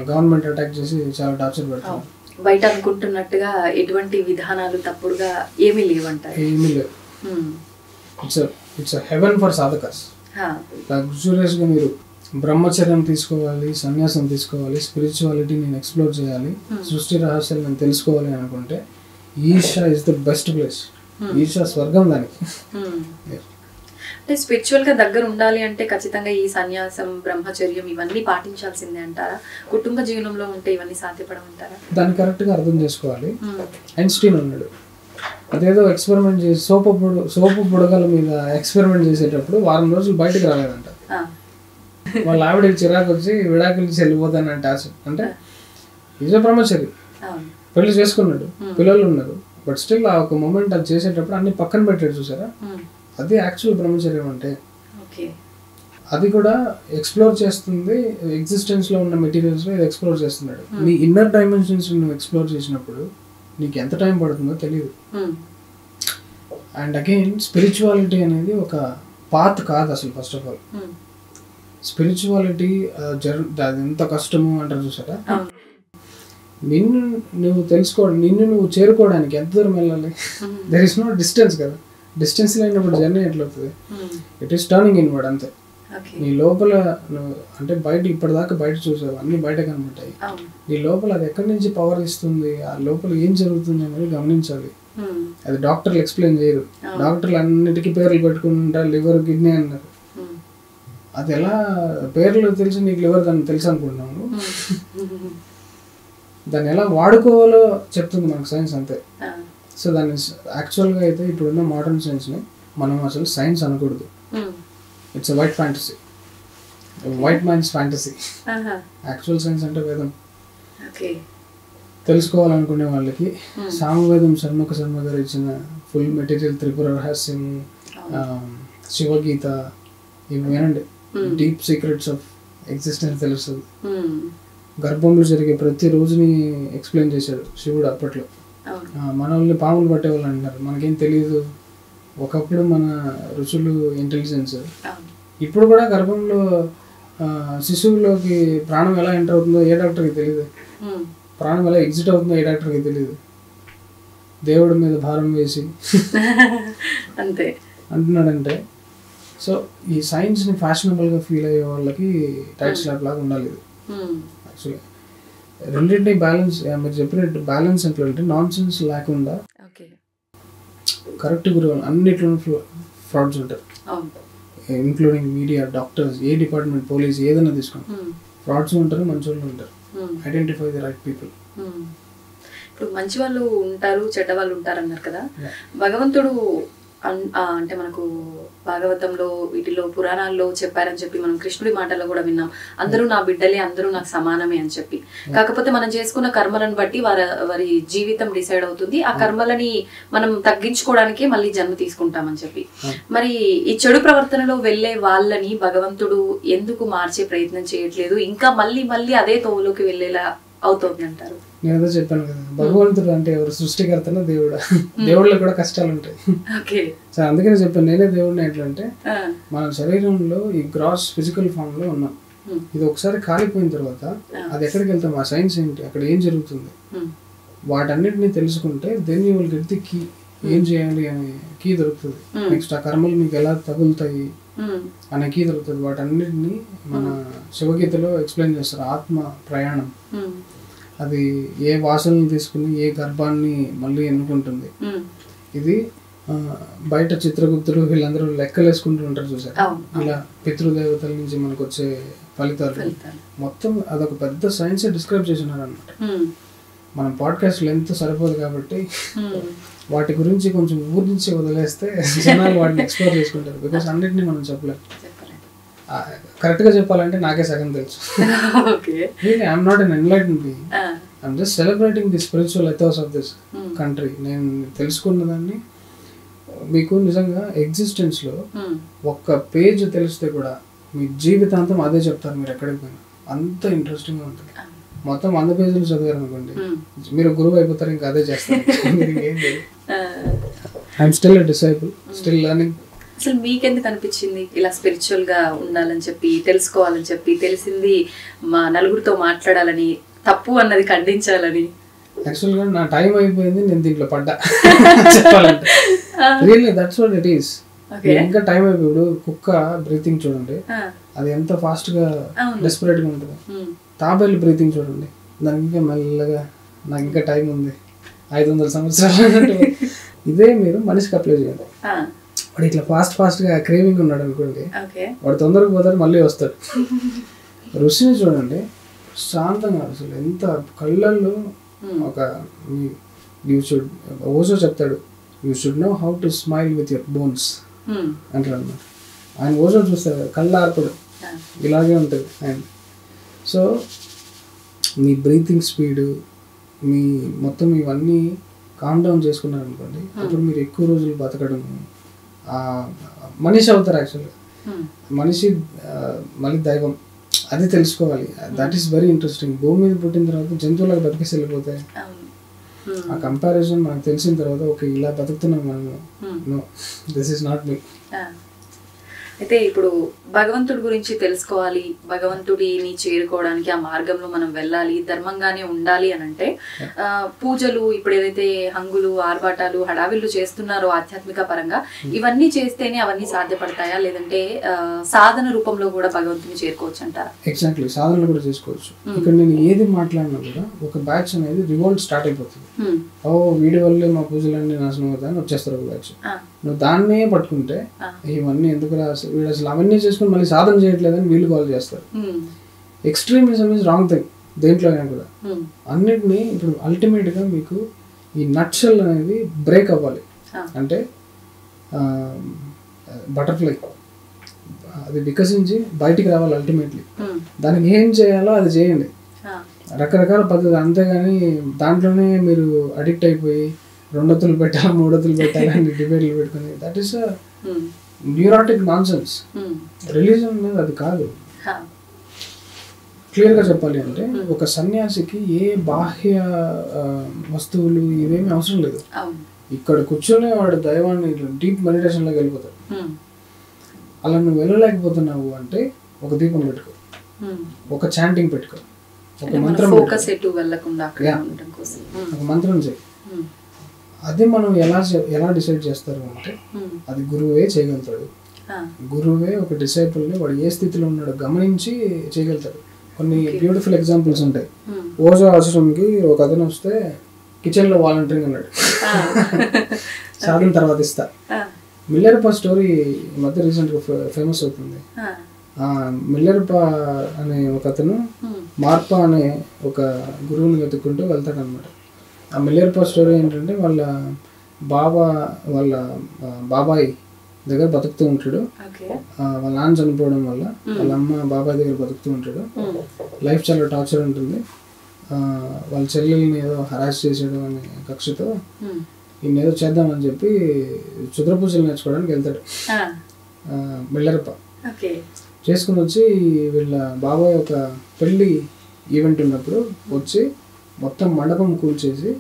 గవర్నమెంట్ అటాక్ చేసి చాలా టార్చర్ పెడతారు. బయట అనుకుంటున్నట్టుగా ఎటువంటి విధానాలు తప్పుడుగా ఏమీ లేవంటారు. ఏమీ లేవు. ఇట్స్ హెవెన్ ఫర్ సాధకస్. లగ్జూరియస్గా మీరు బ్రహ్మచర్యం తీసుకోవాలి, సన్యాసం తీసుకోవాలి, స్పిరిచువాలిటీ నేను ఎక్స్ప్లోర్ చేయాలి, సృష్టి రహస్యాలు నేను తెలుసుకోవాలి అనుకుంటే Isha is the best place. Isha స్వర్గం దానికి. అంటే స్పిరిచువల్గా దగ్గర ఉండాలి అంటే ఖచ్చితంగా ఈ సన్యాసం, బ్రహ్మచర్యం ఇవన్నీ పాటించాల్సిందే అంటారా? కుటుంబ జీవనంలో ఉంటే ఇవన్నీ సాధ్యపడమంటారా? దాన్ని కరెక్ట్గా అర్థం చేసుకోవాలి. ఐన్స్టీన్ ఉన్నాడు, అదేదో ఎక్స్పెరిమెంట్ చేసి సోపు బుడగల మీద ఎక్స్పెరిమెంట్ చేసేటప్పుడు 1 రోజులు బయటకు రాలేదంట. వాళ్ళ ఆవిడకి చిరాకు వచ్చి విడాకులు వెళ్ళిపోతానంటే ఆశ. అంటే ఈజ్ బ్రహ్మచరి, పెళ్లి చేసుకున్నాడు, పిల్లలు ఉన్నారు, బట్ స్టిల్ ఆ ఒక మూమెంట్ అది చేసేటప్పుడు అన్ని పక్కన పెట్టాడు. చూసారా, అది యాక్చువల్ బ్రహ్మచర్యం అంటే. అది కూడా ఎక్స్ప్లోర్ చేస్తుంది, ఎగ్జిస్టెన్స్లో ఉన్న మెటీరియల్స్లో ఇది ఎక్స్ప్లోర్ చేస్తున్నాడు. నీ ఇన్నర్ డైమెన్షన్స్ నువ్వు ఎక్స్ప్లోర్ చేసినప్పుడు నీకు ఎంత టైం పడుతుందో తెలియదు. అండ్ అగైన్ స్పిరిచువాలిటీ అనేది ఒక పాత్ కాదు అసలు. ఫస్ట్ ఆఫ్ ఆల్ స్పిరిచువాలిటీ అది ఎంత కష్టము అంటారు చూసారా. నిన్ను నువ్వు చేరుకోవడానికి ఎంత దూరం వెళ్ళాలి? దెర్ ఇస్ నో డిస్టెన్స్ కదా. డిస్టెన్స్ లేనప్పుడు జర్నీ ఎట్లా అవుతుంది? ఇట్ ఈస్ టర్నింగ్ ఇన్వర్డ్ అంతే. నీ లోపల అంటే బయట ఇప్పటిదాకా బయట చూసావు, అన్ని బయట కనబడ్డాయి. నీ లోపల అది ఎక్కడి నుంచి పవర్ ఇస్తుంది, ఆ లోపల ఏం జరుగుతుంది అనేది గమనించాలి. అది డాక్టర్లు ఎక్స్ప్లెయిన్ చేయరు. డాక్టర్లు అన్నిటికీ పేర్లు పెట్టుకుంటారు, లివర్, కిడ్నీ అన్నారు. అది ఎలా పేర్లు తెలిసి నీకు లివర్ దాన్ని తెలుసు అనుకుంటున్నాము. దాన్ని ఎలా వాడుకోవాలో చెప్తుంది మనకు సైన్స్ అంతే. సో దాన్ని యాక్చువల్గా అయితే ఇప్పుడున్న మోడర్న్ సైన్స్ని మనం అసలు సైన్స్ అనకూడదు. It's a white fantasy, white minds fantasy. Actual science అంటే వేదం. తెలుసుకోవాలనుకునే వాళ్ళకి సామవేదం షణ్ముఖ శర్మ గారు ఇచ్చిన ఫుల్ మెటీరియల్, త్రిపుర రహస్యం, శివగీత, ఇవి వినండి. డీప్ సీక్రెట్స్ ఆఫ్ ఎగ్జిస్టెన్స్ తెలుస్తుంది. గర్భంలో జరిగే ప్రతి రోజుని ఎక్స్ప్లెయిన్ చేశాడు శివుడు అప్పట్లో. మన వాళ్ళని పాములు పట్టేవాళ్ళు అంటున్నారు, మనకేం తెలియదు. ఒకప్పుడు మన ఋషులు ఇంటెలిజెన్స్. ఇప్పుడు కూడా గర్భంలో శిశువులోకి ప్రాణం ఎలా ఎంటర్ అవుతుందో ఏ డాక్టర్కి తెలియదు, ప్రాణం ఎలా ఎగ్జిట్ అవుతుందో ఏ డాక్టర్కి తెలియదు. దేవుడి మీద భారం వేసి అంతే అంటున్నాడంటే, సో ఈ సైన్స్ని ఫ్యాషనబుల్గా ఫీల్ అయ్యే వాళ్ళకి టైట్ స్లాప్ లాగా ఉండాలి ఇది. యాక్చువల్లీ రెండింటినీ బ్యాలెన్స్, మీరు చెప్పినట్టు బ్యాలెన్స్ ఎట్లంటే నాన్ సెన్స్ లేకుండా కరెక్ట్ గురువు అన్నిట్లోనూ ఫ్రాడ్స్ ఉంటారు, ఇంక్లూడింగ్ మీడియా, డాక్టర్స్, ఏ డిపార్ట్మెంట్, పోలీస్, ఏదైనా తీసుకోండి. ఫ్రాడ్స్ ఉంటారు, మంచి వాళ్ళు ఉంటారు. Identify the right people. ఇప్పుడు మంచి వాళ్ళు ఉంటారు, చెడ్డ వాళ్ళు ఉంటారు అన్నారు కదా. భగవంతుడు అంటే మనకు భాగవతంలో వీటిలో పురాణాల్లో చెప్పారని చెప్పి మనం కృష్ణుడి మాటల్లో కూడా విన్నాం, అందరూ నా బిడ్డలే, అందరూ నాకు సమానమే అని చెప్పి. కాకపోతే మనం చేసుకున్న కర్మలను బట్టి వారి జీవితం డిసైడ్ అవుతుంది. ఆ కర్మలని మనం తగ్గించుకోవడానికే మళ్ళీ జన్మ తీసుకుంటామని చెప్పి. మరి ఈ చెడు ప్రవర్తనలో వెళ్ళే వాళ్ళని భగవంతుడు ఎందుకు మార్చే ప్రయత్నం చేయట్లేదు, ఇంకా మళ్ళీ మళ్ళీ అదే తోవలోకి వెళ్ళేలా అవుతుంది అంటారు? నేను ఏదో చెప్పాను కదా, భగవంతుడు అంటే ఎవరు? సృష్టికర్తన దేవుడా? దేవుళ్ళకి కూడా కష్టాలు ఉంటాయి. సో అందుకనే చెప్పాను, నేనే దేవుడిని. ఎట్లా అంటే మన శరీరంలో ఈ గ్రాస్ ఫిజికల్ ఫామ్ లో ఉన్నాం. ఇది ఒకసారి కాలిపోయిన తర్వాత అది ఎక్కడికి వెళ్తాం, ఆ సైన్స్ ఏంటి, అక్కడ ఏం జరుగుతుంది, వాటన్నిటిని తెలుసుకుంటే then you will get the key. ఏం చేయాలి అనే కీ దొరుకుతుంది. నెక్స్ట్ ఆ కర్మలు మీకు ఎలా తగులుతాయి అనే కీ దొరుకుతుంది. వాటన్నిటిని మన శివగీతలో ఎక్స్ప్లెయిన్ చేస్తారు. ఆత్మ ప్రయాణం, అది ఏ వాసనలు తీసుకుని ఏ గర్భాన్ని మళ్ళీ ఎన్నుకుంటుంది. ఇది బయట చిత్రగుప్తులు వీళ్ళందరూ లెక్కలు వేసుకుంటూ ఉంటారు చూసారు, ఇలా పితృదేవతల నుంచి మనకు వచ్చే ఫలితాలు మొత్తం అదొక పెద్ద సైన్స్ డిస్క్రైబ్ చేసినారు అనమాట. మనం పాడ్కాస్ట్ లెంత్ సరిపోదు కాబట్టి వాటి గురించి కొంచెం ఊరించి వదిలేస్తే జనాలు వాటిని ఎక్స్ప్లోర్ చేసుకుంటారు. బికాస్ అన్నిటిని మనం చెప్పలేము. కరెక్ట్ గా చెప్పాలంటే నాకే సగం తెలుసు. I'm not an enlightened being, I'm just celebrating the spiritual ethos of this country. నేను తెలుసుకున్నదాన్ని మీకు నిజంగా ఎగ్జిస్టెన్స్ లో ఒక్క పేజ్ తెలిస్తే కూడా మీ జీవితాంతం అదే చెప్తారు మీరు ఎక్కడికి పోయినా. అంత ఇంట్రెస్టింగ్ గా ఉంటుంది. మొత్తం 100 పేజీలు చదివారు అనుకోండి, మీరు గురువు అయిపోతారు, ఇంకా అదే చేస్తారు. I'm still a disciple, still learning. అసలు మీకెందుకు అనిపించింది ఇలా స్పిరిచువల్ గా ఉండాలని చెప్పి, తెలుసుకోవాలని చెప్పి, తెలిసింది మా నలుగురితో మాట్లాడాలని, తప్పు అన్నది ఖండించాలని? యాక్చువల్ గా నా టైం అయిపోయింది, నేను దీంట్లో పడ్డా చెప్పాలంటే. Really that's what it is. ఇంకా టైం అయిపోయాడు. కుక్క బ్రీతింగ్ చూడండి, అది ఎంత ఫాస్ట్ గా డెస్పరేట్ గా ఉంటుంది. తాబేలు బ్రీతింగ్ చూడండి, దానికి ఇంకా మెల్లగా, నాకు ఇంకా టైం ఉంది, 500 సంవత్సరాలు. ఇదే మీరు మనిషికి అప్లై చేయండి. వాడు ఇట్లా ఫాస్ట్ గా క్రేవింగ్ ఉన్నాడు అనుకోండి, వాడు తొందరగా పోతాడు, మళ్ళీ వస్తాడు. ఋషిని చూడండి, శాంతంగా అసలు ఎంత కళ్ళల్లో ఒక యూ షుడ్, ఓజో చెప్తాడు, you should know how to smile with your bones అంటారు అన్నమాట. ఆయన ఓజో చూస్తారు, కళ్ళు ఆర్పడు, ఇలాగే ఉంటుంది ఆయన. సో మీ బ్రీతింగ్ స్పీడు, మీ మొత్తం ఇవన్నీ కామ్ డౌన్ చేసుకున్నారు అనుకోండి, అప్పుడు మీరు ఎక్కువ రోజులు బతకడం, మనిషి అవుతారు. యాక్చువల్గా మనిషి మళ్ళీ దైవం, అది తెలుసుకోవాలి. That is very interesting. భూమి మీద పుట్టిన తర్వాత జంతువులకు బతికేసి వెళ్ళిపోతాయి. ఆ కంపారిజన్ మనకు తెలిసిన తర్వాత ఓకే, ఇలా బతుకుతున్నాం మనము, no this is not me. అయితే ఇప్పుడు భగవంతుడి గురించి తెలుసుకోవాలి, భగవంతుడిని చేరుకోవడానికి ఆ మార్గంలో మనం వెళ్ళాలి, ధర్మంగానే ఉండాలి అని అంటే పూజలు, ఇప్పుడు ఏదైతే హంగులు, ఆర్భాటాలు, హడావిళ్ళు చేస్తున్నారో ఆధ్యాత్మిక పరంగా, ఇవన్నీ చేస్తేనే అవన్నీ సాధ్యపడతాయా, లేదంటే సాధన రూపంలో కూడా భగవంతుని చేరుకోవచ్చు అంటారా? ఎగ్జాక్ట్లీ, సాధనలు కూడా చేసుకోవచ్చు. ఇక్కడ నేను ఏది మాట్లాడినా కూడా ఒక బ్యాచ్ అనేది రివోల్ట్ స్టార్ట్ అయిపోతుంది. ఓ వీడి వల్లే మా పూజలన్నీ నాశనం అవుతాయని వచ్చేస్తారు ఒక బ్యాచ్. నువ్వు దాన్నే పట్టుకుంటే ఇవన్నీ ఎందుకు వీడు అసలు అవన్నీ చేసుకుని మళ్ళీ సాధన చేయట్లేదని వీళ్ళు కాల్ చేస్తారు. ఎక్స్ట్రీమిజం ఇస్ రాంగ్ థింగ్ దేంట్లోనే కూడా. అన్నిటినీ ఇప్పుడు అల్టిమేట్ గా మీకు ఈ నట్షెల్ అనేది బ్రేక్ అవ్వాలి. అంటే బటర్ఫ్లై అది వికసించి బయటికి రావాలి అల్టిమేట్లీ. దానికి ఏం చేయాలో అది చేయండి, రకరకాల పద్ధతులు. అంతేగాని దాంట్లోనే మీరు అడిక్ట్ అయిపోయి 2 ఒత్తులు పెట్టాలా 3 ఒత్తులు పెట్టాలా అని డిబేట్లు పెట్టుకుని, that is neurotic nonsense. Religion అనేది అది కాదు. క్లియర్ గా చెప్పాలి అంటే ఒక సన్యాసికి ఏ బాహ్య వస్తువులు ఇవేమీ అవసరం లేదు. ఇక్కడ కూర్చొని వాడు దైవాన్ని డీప్ మెడిటేషన్ లోకి వెళ్ళిపోతాడు. అలా నువ్వు వెళ్ళలేకపోతున్నావు అంటే ఒక దీపం పెట్టుకో, ఒక చాంటింగ్ పెట్టుకో, ఒక మంత్రం, ఒక మంత్రం చేయి. అది మనం ఎలా డిసైడ్ చేస్తారు అంటే అది గురువే చేయగలుగుతాడు. గురువే ఒక డిసైపుల్ ని వాడు ఏ స్థితిలో ఉన్నాడో గమనించి చేయగలుగుతాడు. కొన్ని బ్యూటిఫుల్ ఎగ్జాంపుల్స్ ఉంటాయి. ఓజో ఆశ్రమంకి ఒక అతను వస్తే కిచెన్ లో వాలంటీరింగ్ అన్నాడు, సాధన తర్వాత ఇస్తా. మిల్లరపా స్టోరీ ఈ మధ్య రీసెంట్ గా ఫేమస్ అవుతుంది. మిల్లెరప అనే ఒక అతను మార్ప అనే ఒక గురువుని వెతుక్కుంటూ వెళ్తాడనమాట. ఆ మిల్లెరప స్టోరీ ఏంటంటే వాళ్ళ బాబాయ్ దగ్గర బతుకుతూ ఉంటాడు. వాళ్ళ నాన్న చనిపోవడం వల్ల వాళ్ళ అమ్మ బాబాయ్ దగ్గర బతుకుతూ ఉంటాడు. లైఫ్ చాలా టార్చర్ ఉంటుంది. వాళ్ళ చెల్లెల్ని ఏదో హరాస్ చేసాడు అనే కక్షతో ఈయన ఏదో చేద్దామని చెప్పి క్షుద్ర పూజలు నేర్చుకోవడానికి వెళ్తాడు మిల్లెరప. చేసుకుని వచ్చి వీళ్ళ బాబాయ్ ఒక పెళ్లి ఈవెంట్ ఉన్నప్పుడు వచ్చి మొత్తం మండపం కూల్చేసి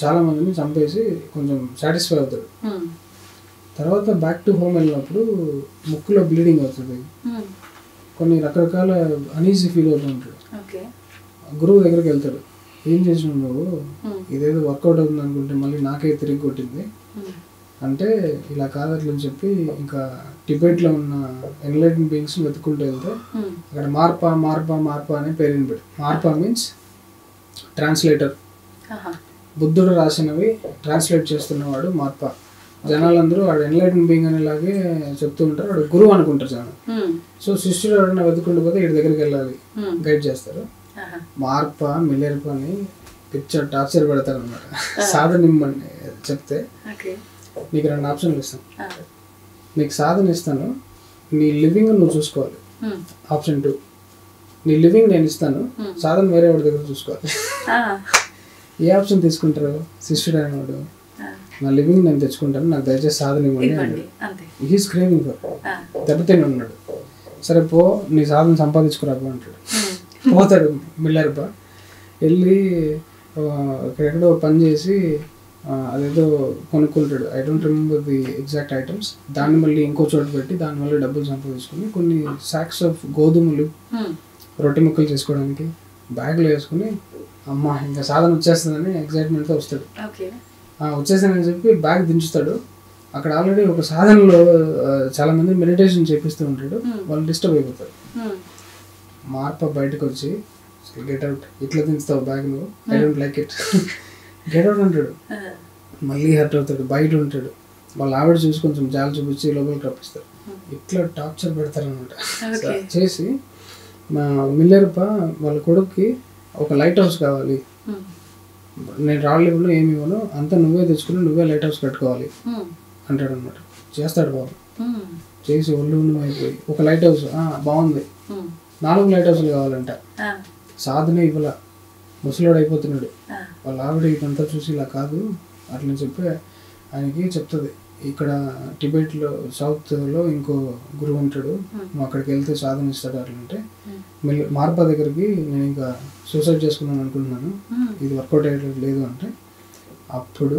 చాలా మందిని చంపేసి కొంచెం సాటిస్ఫై అవుతాడు. తర్వాత బ్యాక్ టు హోమ్ వెళ్ళినప్పుడు ముక్కులో బ్లీడింగ్ అవుతుంది. కొన్ని రకరకాల అనీజీ ఫీల్ అవుతూ ఉంటాడు. గురువు దగ్గరికి వెళ్తాడు. ఏం చేసినావు నువ్వు, ఇదేదో వర్కౌట్ అవుతుంది అనుకుంటే మళ్ళీ నాకే తిరిగి కొట్టింది అంటే, ఇలా కాదట్లని చెప్పి ఇంకా టిబెట్లో ఉన్న ఎన్లైటెన్ బీయింగ్స్ వెతుక్కుంటూ వెళ్తే అక్కడ మార్ప అనే పేరు వినబడి. మార్ప మీన్స్ ట్రాన్స్లేటర్. బుద్ధుడు రాసినవి ట్రాన్స్లేట్ చేస్తున్నవాడు మార్ప. జనాలందరూ వాడు ఎన్లైటెన్ బీయింగ్ అనేలాగే చెప్తూ ఉంటారు, వాడు గురువు అనుకుంటారు జనం. సో శిష్యుడు ఎవరైనా వెతుక్కుంటూ పోతే వీడి దగ్గరికి వెళ్ళాలి, గైడ్ చేస్తారు. మార్ప మిల్లెరప అని పిక్చర్ టార్చర్ పెడతారు అనమాట. సాధన ఇమ్మని చెప్తే నీకు 2 ఆప్షన్లు ఇస్తాను. నీకు సాధన ఇస్తాను, నీ లివింగ్ నువ్వు చూసుకోవాలి. ఆప్షన్ 2, నీ లివింగ్ నేను ఇస్తాను, సాధన వేరే వాడి దగ్గర చూసుకోవాలి. ఏ ఆప్షన్ తీసుకుంటారు? శిష్యుడు అనేవాడు నా లివింగ్ నేను తెచ్చుకుంటాను, నాకు దయచేసి సాధన ఇవ్వండి. హీస్ క్రేవింగ్ ఫర్, దెబ్బతిని ఉన్నాడు. సరే పో, నీ సాధన సంపాదించుకురాబో అంటాడు. పోతాడు మిల్లెరప. వెళ్ళి ఎక్కడెక్కడో పని చేసి అదేదో కొనుక్కుంటాడు. I don't remember the exact items. దాన్ని మళ్ళీ ఇంకో చోట పెట్టి దానివల్ల డబ్బులు సంపాదించుకుని కొన్ని సాక్స్ ఆఫ్ గోధుమలు రొట్టె ముక్కలు చేసుకోవడానికి బ్యాగ్లో వేసుకుని అమ్మ ఇంకా సాధన వచ్చేస్తుందని ఎగ్జైట్మెంట్తో వస్తాడు. వచ్చేసానని చెప్పి బ్యాగ్ దించుతాడు. అక్కడ ఆల్రెడీ ఒక సాధనలో చాలా మంది మెడిటేషన్ చేపిస్తూ ఉంటాడు. వాళ్ళు డిస్టర్బ్ అయిపోతారు. మార్ప బయటకు వచ్చి గెట్ అవుట్, ఇట్లా దించుతావు బ్యాగ్ నువ్వు, I don't like it, get out అంటాడు. మళ్ళీ హర్ట్ అవుతాడు, బయట ఉంటాడు. వాళ్ళ ఆవిడ చూసి కొంచెం జాలి చూపించి లోపలికి రప్పిస్తారు. ఇట్లా టార్చర్ పెడతారు అనమాట. చేసి మా మిల్లెరప వాళ్ళ కొడుక్కి ఒక లైట్ హౌస్ కావాలి, నేను రాళ్ళు ఇవ్వను ఏమి ఇవ్వను, అంతా నువ్వే తెచ్చుకుని నువ్వే లైట్ హౌస్ కట్టుకోవాలి అంటాడు అనమాట. చేస్తాడు బాబు. చేసి ఒళ్ళు అయిపోయి ఒక లైట్ హౌస్ బాగుంది, 4 లైట్ హౌస్లు కావాలంట. సాధన ఇవ్వాల, ముసలోడు అయిపోతున్నాడు. వాళ్ళ ఆవిడ ఇదంతా చూసి ఇలా కాదు అట్లని చెప్పి ఆయనకి చెప్తుంది. ఇక్కడ టిబెట్లో సౌత్లో ఇంకో గురువు ఉంటాడు, నువ్వు అక్కడికి వెళ్తే సాధన ఇస్తాడు అట్లంటే. మార్ప దగ్గరికి నేను ఇంకా సూసైడ్ చేసుకున్నాను అనుకుంటున్నాను, ఇది వర్కౌట్ అయ్యేటట్టు లేదు అంటే అప్పుడు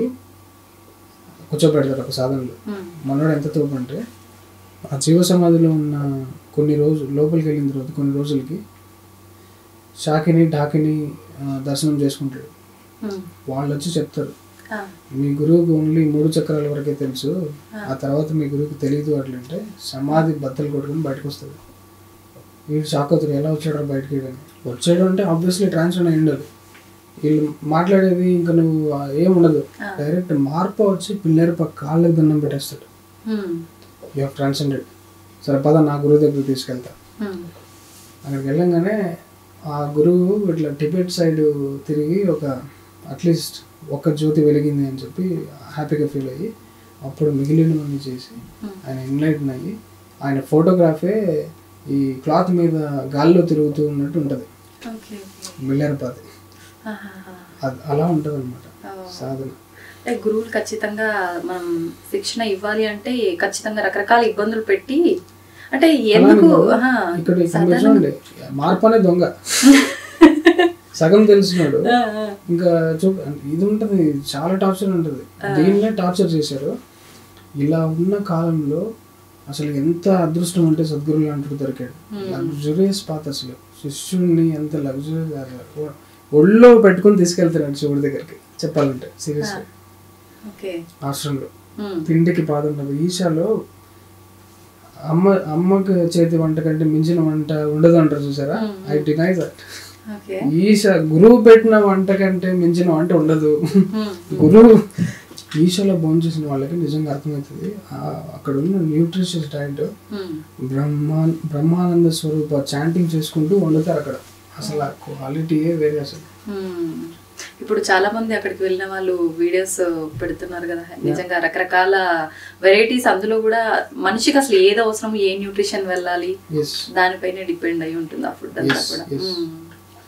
కూర్చోబెడతాడు ఒక సాధనలో. మనోడు ఎంత తోపు అంటే ఆ జీవ సమాధిలో ఉన్న కొన్ని రోజులు లోపలికి వెళ్ళిన తర్వాత కొన్ని రోజులకి షాకిని ఢాకిని దర్శనం చేసుకుంటాడు. వాళ్ళు వచ్చి చెప్తారు, మీ గురువుకి ఓన్లీ 3 చక్రాల వరకే తెలుసు, ఆ తర్వాత మీ గురువుకి తెలియదు అట్లంటే సమాధి బద్దలు కొట్టుకుని బయటకు వస్తుంది. వీడు షాక్ అవుతారు, ఎలా వచ్చాడో బయటకి. వచ్చాడు అంటే ఆబ్వియస్లీ ట్రాన్స్ఫర్ అయి ఉండాలి. వీళ్ళు మాట్లాడేది ఇంకా నువ్వు ఏముండదు, డైరెక్ట్ మార్ప వచ్చి మిల్లెరప కాళ్ళకి దండం పెట్టేస్తాడు. You have transcended. సరే పద నా గురువు దగ్గరికి తీసుకెళ్తా. అక్కడికి వెళ్ళంగానే ఆ గురువు ఇట్లా టిబెట్ సైడ్ తిరిగి అట్లీస్ట్ ఒక్క జ్యోతి వెలిగింది అని చెప్పి హ్యాపీగా ఫీల్ అయ్యి అప్పుడు మిగిలినవన్నీ చేసి ఆయన ఎన్లైటన్ అయ్యి ఆయన ఫోటోగ్రాఫే ఈ క్లాత్ మీద గాల్లో తిరుగుతూ ఉన్నట్టు ఉంటుంది మిల్లెరపది. అలా ఉంటుంది అనమాట సాధన. గురువులు ఖచ్చితంగా మనం శిక్షణ ఇవ్వాలి అంటే ఖచ్చితంగా రకరకాల ఇబ్బందులు పెట్టి అంటే ఎందుకు ఇక్కడ చూడండి, మార్పు అనే దొంగ సగం తెలిసినాడు ఇంకా ఇది ఉంటుంది, చాలా టార్చర్ ఉంటుంది. దీన్నే టార్చర్ చేశారు. ఇలా ఉన్న కాలంలో అసలు ఎంత అదృష్టం అంటే సద్గురువు లాంటి దొరికాడు. లగ్జరియస్ పాత్, అసలు శిష్యుడిని ఎంత లగ్జరీ ఒళ్ళో పెట్టుకుని తీసుకెళ్తాడు శివుడి దగ్గరికి చెప్పాలంటే సీరియస్గా. ఆశ్రమంలో తిండికి పాదం ఈశాలో అమ్మకి చేతి వంట కంటే మించిన వంట ఉండదు అంటారు చూసారా. I deny that. ఈశా గురువు పెట్టిన వంట కంటే మించిన వంట ఉండదు. గురువు ఈషలో భోజనం చేసిన వాళ్ళకి నిజంగా అర్థమవుతుంది అక్కడ ఉన్న న్యూట్రిషియస్ డైట్ బ్రహ్మానంద స్వరూప చాంటింగ్ చేసుకుంటూ వండుతారు అక్కడ. అసలు ఆ క్వాలిటీయే వేరే అసలు. ఇప్పుడు చాలా మంది అక్కడికి వెళ్ళిన వాళ్ళు వీడియోస్ పెడుతున్నారు కదా, నిజంగా రకరకాల వెరైటీస్. అందులో కూడా మనిషికి అసలు ఏది అవసరం, ఏ న్యూట్రిషన్ వెళ్ళాలి దానిపైనే డిపెండ్ అయి ఉంటుంది ఆ ఫుడ్ అంతా కూడా.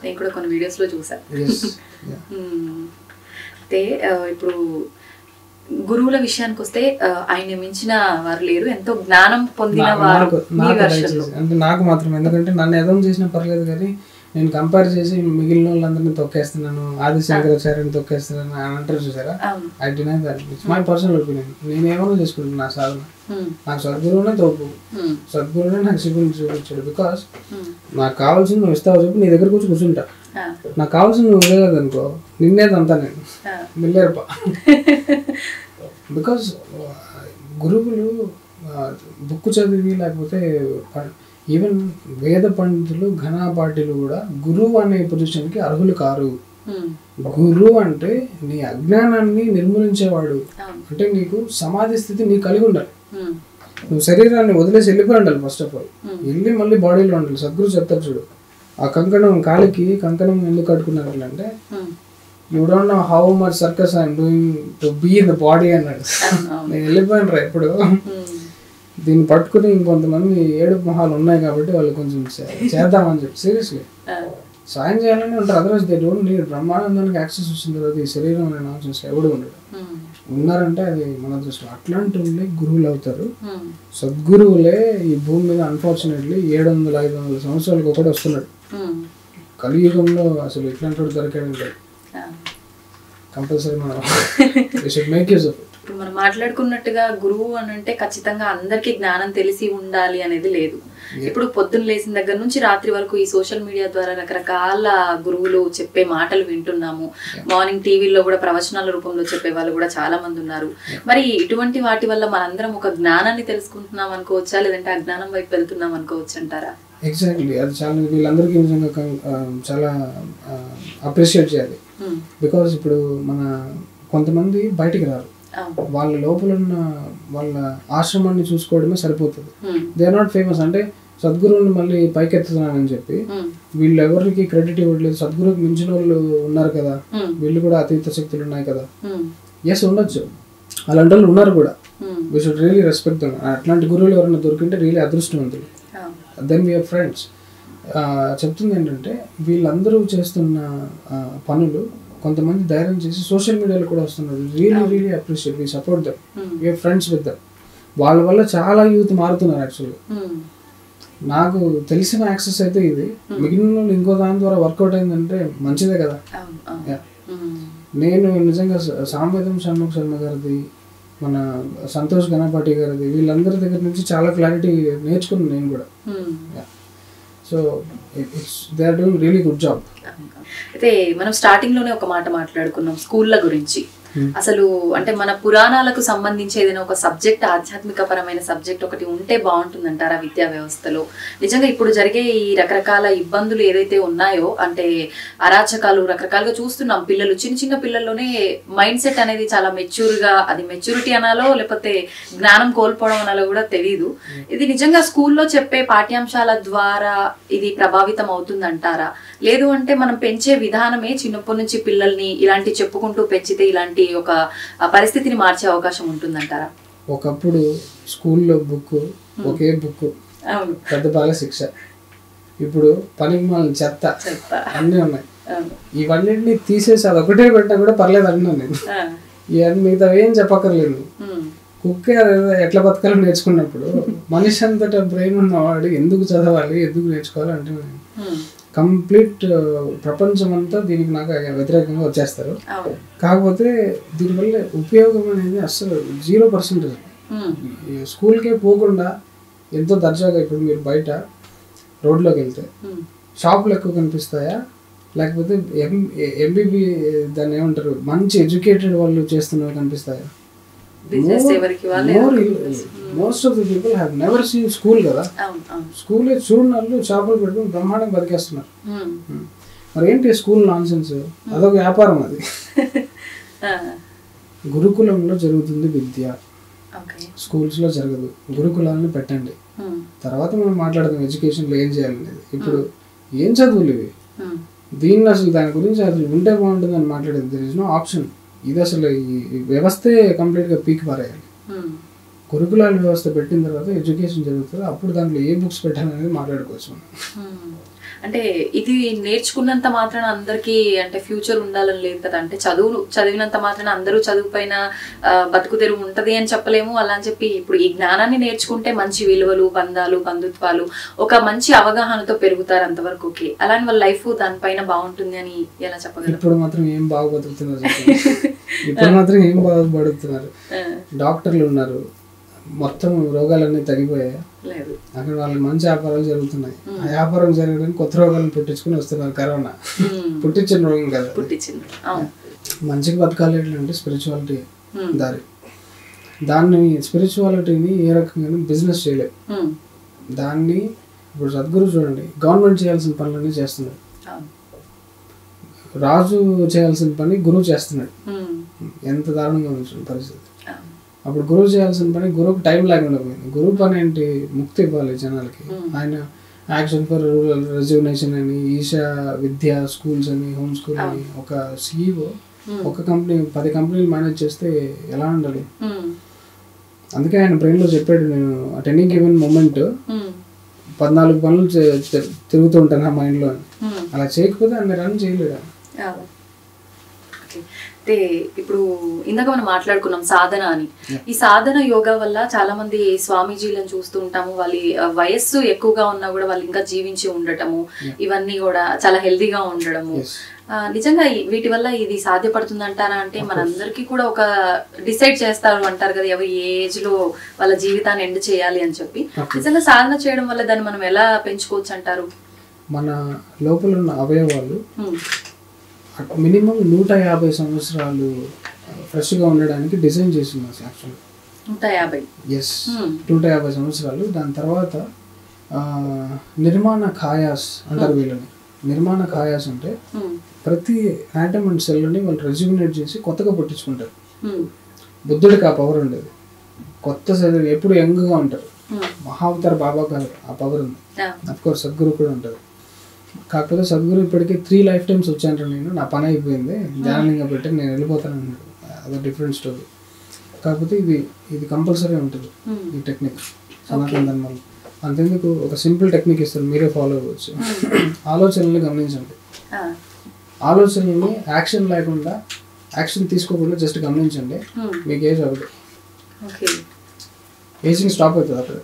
నేను కూడా కొన్ని వీడియోస్ లో చూసాను. అయితే ఇప్పుడు గురువుల విషయానికి వస్తే ఆయన మించిన వారు లేరు, ఎంతో జ్ఞానం పొందిన వారు. అంటే నాకు మాత్రం, ఎందుకంటే నన్ను ఏదో చేసినా పర్లేదు కానీ నేను కంపేర్ చేసి మిగిలిన వాళ్ళందరినీ తొక్కేస్తున్నాను, ఆది శంకరాచార్యని తొక్కేస్తున్నాను అని అంటారు చూసారా. I deny that. It's my personal opinion. నేను ఏమైనా చేసుకుంటాను నా సాధన. నాకు సద్గురువునే తోపు, సద్గురువునే నాకు శివుని చూపించాడు. బికాస్ నాకు కావాల్సింది నువ్వు ఇస్తావు చెప్పి నీ దగ్గర కూర్చుంటా. నాకు కావాల్సింది నువ్వు ఇవ్వలేదు అనుకో, నిన్నేదంతా నేను నిల్లేరప. బికాస్ గురువులు బుక్ చదివి లేకపోతే ఈవెన్ వేద పండితులు ఘనాపాఠులు కూడా గురువు అనే పొజిషన్కి అర్హులు కారు. గురువు అంటే నీ అజ్ఞానాన్ని నిర్మూలించేవాడు. అంటే నీకు సమాధి స్థితి నీకు కలిగి ఉండాలి. నువ్వు శరీరాన్ని వదిలేసి వెళ్ళిపోయి ఉండాలి. ఫస్ట్ ఆఫ్ ఆల్ వెళ్ళి మళ్ళీ బాడీలో ఉండాలి. సద్గురు చెప్తారు చూడు, ఆ కంకణం కాలికి కంకణం ఎందుకు కట్టుకున్నారు అంటే you don't know how much circus I'm doing to be in the body అన్నాడు. నేను వెళ్ళిపోయాను రా ఎప్పుడు. దీన్ని పట్టుకుని ఇంకొంతమంది ఏడుపు మొహాలు ఉన్నాయి కాబట్టి వాళ్ళు కొంచెం చేద్దామని చెప్పి సీరియస్లీ సాయం చేయాలని ఉంటారు. Otherwise they don't need. బ్రహ్మానందానికి యాక్సెస్ వచ్చిన తర్వాత ఈ శరీరం అనే ఆలోచన ఎవడు ఉండడు. ఉన్నారంటే అది మన దృష్టిలో. అట్లాంటి వాళ్ళే గురువులు అవుతారు. సద్గురువులే ఈ భూమి మీద అన్ఫార్చునేట్లీ 700-500 సంవత్సరాలకు ఒకటి వస్తున్నాడు. కలియుగంలో అసలు ఇట్లాంటి వాడు దొరికాడంటే కంపల్సరీ మనం we should make use of it. ఇప్పుడు మనం మాట్లాడుకున్నట్టుగా గురువు అని అంటే ఖచ్చితంగా అందరికీ జ్ఞానం తెలిసి ఉండాలి అనేది లేదు. ఇప్పుడు పొద్దున్న లేచిన దగ్గర నుంచి రాత్రి వరకు ఈ సోషల్ మీడియా ద్వారా రకరకాల గురువులు చెప్పే మాటలు వింటున్నాము. మార్నింగ్ టీవీలో కూడా ప్రవచనాల రూపంలో చెప్పే వాళ్ళు కూడా చాలా మంది ఉన్నారు. మరి ఇటువంటి వాటి వల్ల మనందరం ఒక జ్ఞానాన్ని తెలుసుకుంటున్నాం అనుకోవచ్చా, లేదంటే అజ్ఞానం వైపు వెళ్తున్నాం అనుకోవచ్చు అంటారా? ఎగ్జాక్ట్లీ. అది చాలా వీళ్ళందరికీ నిజంగా చాలా అప్రిషియేట్ చేయాలి. బికాస్ ఇప్పుడు మన కొంతమంది బయటికి రారు. వాళ్ళ లోపల ఉన్న వాళ్ళ ఆశ్రమాన్ని చూసుకోవడమే సరిపోతుంది. They are not famous. అంటే సద్గురువుని మళ్ళీ పైకెత్తుతున్నానని చెప్పి వీళ్ళు ఎవరికి క్రెడిట్ ఇవ్వట్లేదు. సద్గురువుకి మించిన వాళ్ళు ఉన్నారు కదా, వీళ్ళు కూడా అతీత శక్తులు ఉన్నాయి కదా. ఎస్ ఉండొచ్చు, అలాంటి వాళ్ళు ఉన్నారు కూడా. We should really respect them. అట్లాంటి గురువులు ఎవరైనా దొరికింటే రియలీ అదృష్టవంతులు. Then we are friends. చెప్తుంది ఏంటంటే వీళ్ళందరూ చేస్తున్న పనులు కొంతమంది ధైర్యం చేసి సోషల్ మీడియాలో కూడా వస్తున్నారు. Really appreciate. We support them. We are friends with them. వాళ్ళ వల్ల చాలా యూత్ మారుతున్నారు. యాక్చువల్గా నాకు తెలిసిన యాక్సెస్ అయితే ఇది. మిగిలిన వాళ్ళు ఇంకో దాని ద్వారా వర్కౌట్ అయిందంటే మంచిదే కదా. నేను నిజంగా సామవేదం షణ్ముఖ శర్మ గారిది, మన సంతోష్ గణపాటి గారిది, వీళ్ళందరి దగ్గర నుంచి చాలా క్లారిటీ నేర్చుకున్నాను నేను కూడా. So they are doing really good job. అయితే మనం స్టార్టింగ్ లోనే ఒక మాట మాట్లాడుకున్నాం స్కూళ్ళ గురించి. అసలు అంటే మన పురాణాలకు సంబంధించి ఏదైనా ఒక సబ్జెక్ట్, ఆధ్యాత్మిక పరమైన సబ్జెక్ట్ ఒకటి ఉంటే బాగుంటుందంటారా విద్యా వ్యవస్థలో? నిజంగా ఇప్పుడు జరిగే ఈ రకరకాల ఇబ్బందులు ఏదైతే ఉన్నాయో, అంటే అరాచకాలు రకరకాలుగా చూస్తున్నాం. పిల్లలు చిన్న చిన్న పిల్లల్లోనే మైండ్ సెట్ అనేది చాలా మెచ్యూర్గా, అది మెచ్యూరిటీ అనాలో లేకపోతే జ్ఞానం కోల్పోవడం అనాలో కూడా తెలియదు. ఇది నిజంగా స్కూల్లో చెప్పే పాఠ్యాంశాల ద్వారా ఇది ప్రభావితం అవుతుందంటారా? లేదు అంటే మనం పెంచే విధానమే చిన్నప్పటి నుంచి పిల్లల్ని ఇలాంటి చెప్పుకుంటూ పెంచితే ఇలాంటి ఒక పరిస్థితిని మార్చే అవకాశం ఉంటుందంటారా? ఒకప్పుడు స్కూల్లో బుక్ ఒకే బుక్, పెద్ద బాల శిక్ష. ఇప్పుడు పనికి మాలిన చెత్త అన్నీ ఉన్నాయి. ఇవన్నింటినీ తీసేసి అది ఒకటే పెట్టినా కూడా పర్లేదు అంటున్నాను నేను. ఇవన్నీ మిగతా ఏం చెప్పక్కర్లేదు. కుక్కే ఎట్లా బతకాలని నేర్చుకున్నప్పుడు మనిషి అంతటా బ్రెయిన్ ఉన్నవాడు ఎందుకు చదవాలి, ఎందుకు నేర్చుకోవాలి అంటే కంప్లీట్ ప్రపంచం అంతా దీనికి నాకు వ్యతిరేకంగా వచ్చేస్తారు. కాకపోతే దీనివల్ల ఉపయోగం అనేది అస్సలు 0%. స్కూల్కే పోకుండా ఎంతో దర్జాగా ఇప్పుడు మీరు బయట రోడ్లోకి వెళ్తే షాపులు ఎక్కువ కనిపిస్తాయా, లేకపోతే ఎంబీబీ దాన్ని ఏమంటారు మంచి ఎడ్యుకేటెడ్ వాళ్ళు చేస్తున్నవి కనిపిస్తాయా? Most of the people have never seen school కదా. స్కూల్ చూడనళ్ళు షాపులు పెట్టుకుని బ్రహ్మాండంగా బతికేస్తున్నారు. మరి ఏంటి స్కూల్ నాన్ సెన్స్? అదొక వ్యాపారం అది. గురుకులంలో జరుగుతుంది విద్య, ఓకే. స్కూల్స్లో జరగదు. గురుకులాలను పెట్టండి, తర్వాత మనం మాట్లాడదాం ఎడ్యుకేషన్లో ఏం చేయాలనేది. ఇప్పుడు ఏం చదువులు ఇవి, దీన్ని అసలు దాని గురించి అసలు ఉంటే బాగుంటుంది అని మాట్లాడేది. There is no option. ఇది అసలు ఈ వ్యవస్థే కంప్లీట్గా పీక్ పారేయాలి. గురుకులాల వ్యవస్థ పెట్టిన తర్వాత ఎడ్యుకేషన్ జరుగుతుంది, అప్పుడు దాంట్లో ఏ బుక్స్ పెట్టాలనేది మాట్లాడుకోవచ్చు మనం. అంటే ఇది నేర్చుకున్నంత మాత్రాన అందరికీ అంటే ఫ్యూచర్ ఉండాలని లేదు కదా. అంటే చదివినంత మాత్రాన అందరూ చదువు పైన బతుకు తెరువు ఉంటది అని చెప్పలేము. అలా అని చెప్పి ఇప్పుడు ఈ జ్ఞానాన్ని నేర్చుకుంటే మంచి విలువలు, బంధాలు, బంధుత్వాలు ఒక మంచి అవగాహనతో పెరుగుతారు అంతవరకు. ఓకే, అలానే వాళ్ళ లైఫ్ దానిపైన బాగుంటుంది అని ఎలా చెప్పగలరు? ఇప్పుడు మాత్రం ఏం బాగా బతుకుతున్నారు, ఇప్పుడు మాత్రం ఏం బాగా బతుకుతున్నారు. డాక్టర్లు ఉన్నారు, మొత్తం రోగాలన్నీ తగ్గిపోయాయి. అక్కడ వాళ్ళకి మంచి వ్యాపారాలు జరుగుతున్నాయి. ఆ వ్యాపారం జరగడానికి కొత్త రోగాలను పుట్టించుకుని వస్తున్నారు. కరోనా పుట్టించిన రోగం కదా. మంచిగా బతకాలి అంటే స్పిరిచువాలిటీ దారి. దాన్ని స్పిరిచువాలిటీని ఏ రకంగా బిజినెస్ చేయలేదు. దాన్ని ఇప్పుడు సద్గురు చూడండి, గవర్నమెంట్ చేయాల్సిన పనులన్నీ చేస్తున్నాడు. రాజు చేయాల్సిన పని గురువు చేస్తున్నాడు. ఎంత దారుణంగా ఉంటుంది పరిస్థితి. అప్పుడు గురువు చేయాల్సిన పని గురువుకి టైం లేకుండా పోయింది. గురువు పని ఏంటి? ముక్తి ఇవ్వాలి జనాలకి. ఆయన యాక్షన్ ఫర్ రూరల్ రెజ్యునేషన్ అని, ఈషా విద్యా స్కూల్స్ అని, హోమ్ స్కూల్ అని, ఒక CEO ఒక కంపెనీ 10 కంపెనీలు మేనేజ్ చేస్తే ఎలా ఉండాలి? అందుకే ఆయన బ్రెయిన్లో చెప్పాడు, నేను అట్ ఎనీ గివెన్ మూమెంట్ 14 పనులు తిరుగుతూ ఉంటాను నా మైండ్లో అని. అలా చేయకపోతే ఆయన రన్ చేయలేడు. అంటే ఇప్పుడు ఇందాక మనం మాట్లాడుకున్నాం సాధన అని. ఈ సాధన యోగా వల్ల చాలా మంది స్వామీజీలను చూస్తూ ఉంటాము. వాళ్ళ వయస్సు ఎక్కువగా ఉన్నా కూడా వాళ్ళు ఇంకా జీవించి ఉండటము, ఇవన్నీ కూడా చాలా హెల్దీగా ఉండడము. నిజంగా వీటి వల్ల ఇది సాధ్యపడుతుంది అంటారా? అంటే మనందరికీ కూడా ఒక డిసైడ్ చేస్తారు అంటారు కదా, ఎవరి ఏజ్ లో వాళ్ళ జీవితాన్ని ఎండ్ చేయాలి అని చెప్పి. నిజంగా సాధన చేయడం వల్ల దాన్ని మనం ఎలా పెంచుకోవచ్చు అంటారు? మన లోపల ఉన్న అవయవాలు మినిమం 150 సంవత్సరాలు ఫ్రెష్గా ఉండడానికి డిజైన్ చేస్తున్నాం యాక్చువల్గా. 150 సంవత్సరాలు. దాని తర్వాత నిర్మాణ ఖాయాస్ అంటారు వీళ్ళని. నిర్మాణ ఖాయాస్ అంటే ప్రతి ఆటమ్ అండ్ సెల్ని వాళ్ళు రెజ్యూమినేట్ చేసి కొత్తగా పుట్టించుకుంటారు. బుద్ధుడికి ఆ పవర్ ఉండేది. కొత్త సెల్ ఎప్పుడు యంగ్గా ఉంటారు. మహావతార బాబా గారు ఆ పవర్ ఉంది. అఫ్కోర్స్ సద్గురు కూడా ఉంటుంది. కాకపోతే సద్గురు ఇప్పటికీ 3 లైఫ్ టైమ్స్ వచ్చాను, నేను నా పని అయిపోయింది, ధ్యానంగా పెట్టి నేను వెళ్ళిపోతాను అన్నాడు. అదో డిఫరెంట్ స్టోరీ. కాకపోతే ఇది కంపల్సరీ ఉంటుంది ఈ టెక్నిక్ సనాతన ధర్మంలో. అంతేందుకు ఒక సింపుల్ టెక్నిక్ ఇస్తారు, మీరే ఫాలో అవ్వచ్చు. ఆలోచనల్ని గమనించండి. ఆలోచనల్ని యాక్షన్ లేకుండా, యాక్షన్ తీసుకోకుండా జస్ట్ గమనించండి. మీకు ఏజ్ అవ్వదు, ఏజింగ్ స్టాప్ అవుతుంది అక్కడ.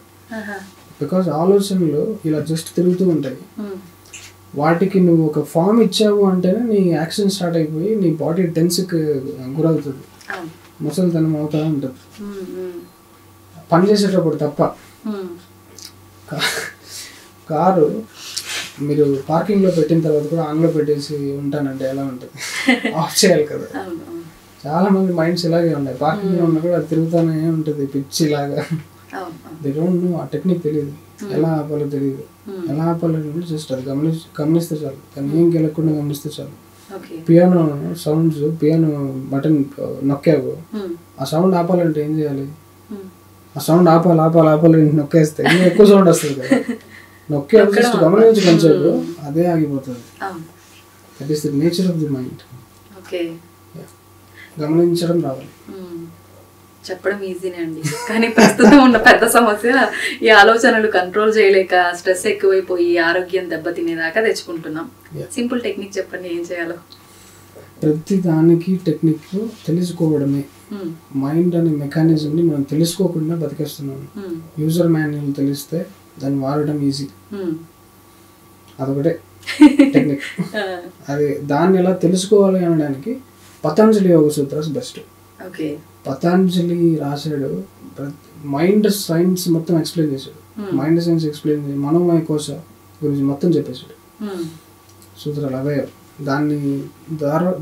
బికాజ్ ఆలోచనలు ఇలా జస్ట్ తిరుగుతూ ఉంటాయి. వాటికి నువ్వు ఒక ఫామ్ ఇచ్చావు అంటేనే నీ యాక్షన్ స్టార్ట్ అయిపోయి నీ బాడీ టెన్స్కి గురవుతుంది, ముసలితనం అవుతా ఉంటుంది పని చేసేటప్పుడు తప్ప. కారు మీరు పార్కింగ్లో పెట్టిన తర్వాత కూడా ఆన్లో పెట్టేసి ఉంటానంటే ఎలా ఉంటుంది? ఆఫ్ చేయాలి కదా. చాలా మంది మైండ్స్ ఇలాగే ఉన్నాయి. పార్కింగ్లో ఉన్నా కూడా అది తిరుగుతానే ఉంటుంది పిచ్చిలాగా. దే డోంట్ నో, ఆ టెక్నిక్ తెలియదు, ఎలా ఆపాలో తెలియదు. ఎలా ఆపాలంటే జస్ట్ అది గమనిస్తే చాలు, కానీ ఏం గెలకుండా గమనిస్తే చాలు. పియానో సౌండ్స్, పియానో బటన్ నొక్కావు, ఆ సౌండ్ ఆపాలంటే ఏం చేయాలి? ఆ సౌండ్ ఆపాలి నొక్కేస్తే ఇంకా ఎక్కువ సౌండ్ వస్తుంది కదా. నొక్కే జస్ట్ గమనించి కొంచెం అదే ఆగిపోతుంది. That is the nature of the mind. గమనించడం రావాలి. చెప్పడం ఈజీనే అండి, కానీ ప్రస్తుతం ఉన్న పెద్ద సమస్య ఈ ఆలోచనలు కంట్రోల్ చేయలేక స్ట్రెస్ ఎక్కువైపోయి ఆరోగ్యం దెబ్బతినేదాకా తెచ్చుకుంటున్నాం. సింపుల్ టెక్నిక్ చెప్పండి, ఏం చేయాలో? ప్రతి దానికి టెక్నిక్ తెలుసుకోవడమే. మైండ్ అనే మెకానిజంని మనం తెలుసుకోకుండా బతికేస్తున్నాం. యూజర్ మాన్యువల్ తెలిస్తే దాన్ని వాడడం ఈజీ, అదొకటే టెక్నిక్. అది దాన్ని ఎలా తెలుసుకోవాలి అనడానికి పతంజలి యోగ సూత్రాస్ బెస్ట్. పతంజలి రాశాడు, మైండ్ సైన్స్ మొత్తం ఎక్స్ప్లెయిన్ చేశాడు. మైండ్ సైన్స్ ఎక్స్ప్లెయిన్ చేసి మనోమయ కోశ గురించి మొత్తం చెప్పేశాడు. సూత్రాలు అవే.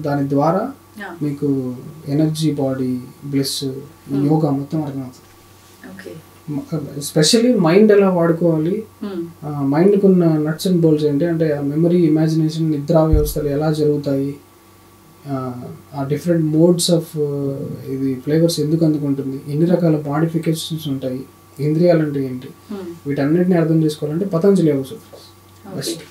దాని ద్వారా మీకు ఎనర్జీ, బాడీ, బ్లెస్, యోగా మొత్తం అర్థమవుతుంది. ఎస్పెషల్లీ మైండ్ ఎలా వాడుకోవాలి, మైండ్కున్న నట్స్ అండ్ బోల్స్ ఏంటి అంటే మెమరీ, ఇమాజినేషన్, నిద్రా వ్యవస్థలు ఎలా జరుగుతాయి, ఆ డిఫరెంట్ మోడ్స్ ఆఫ్ ఇది ఫ్లేవర్స్ ఎందుకు అందుకుంటుంది, ఎన్ని రకాల మాడిఫికేషన్స్ ఉంటాయి, ఇంద్రియాలు అంటే ఏంటి, వీటన్నిటిని అర్థం చేసుకోవాలంటే పతంజలి అవసరం బెస్ట్.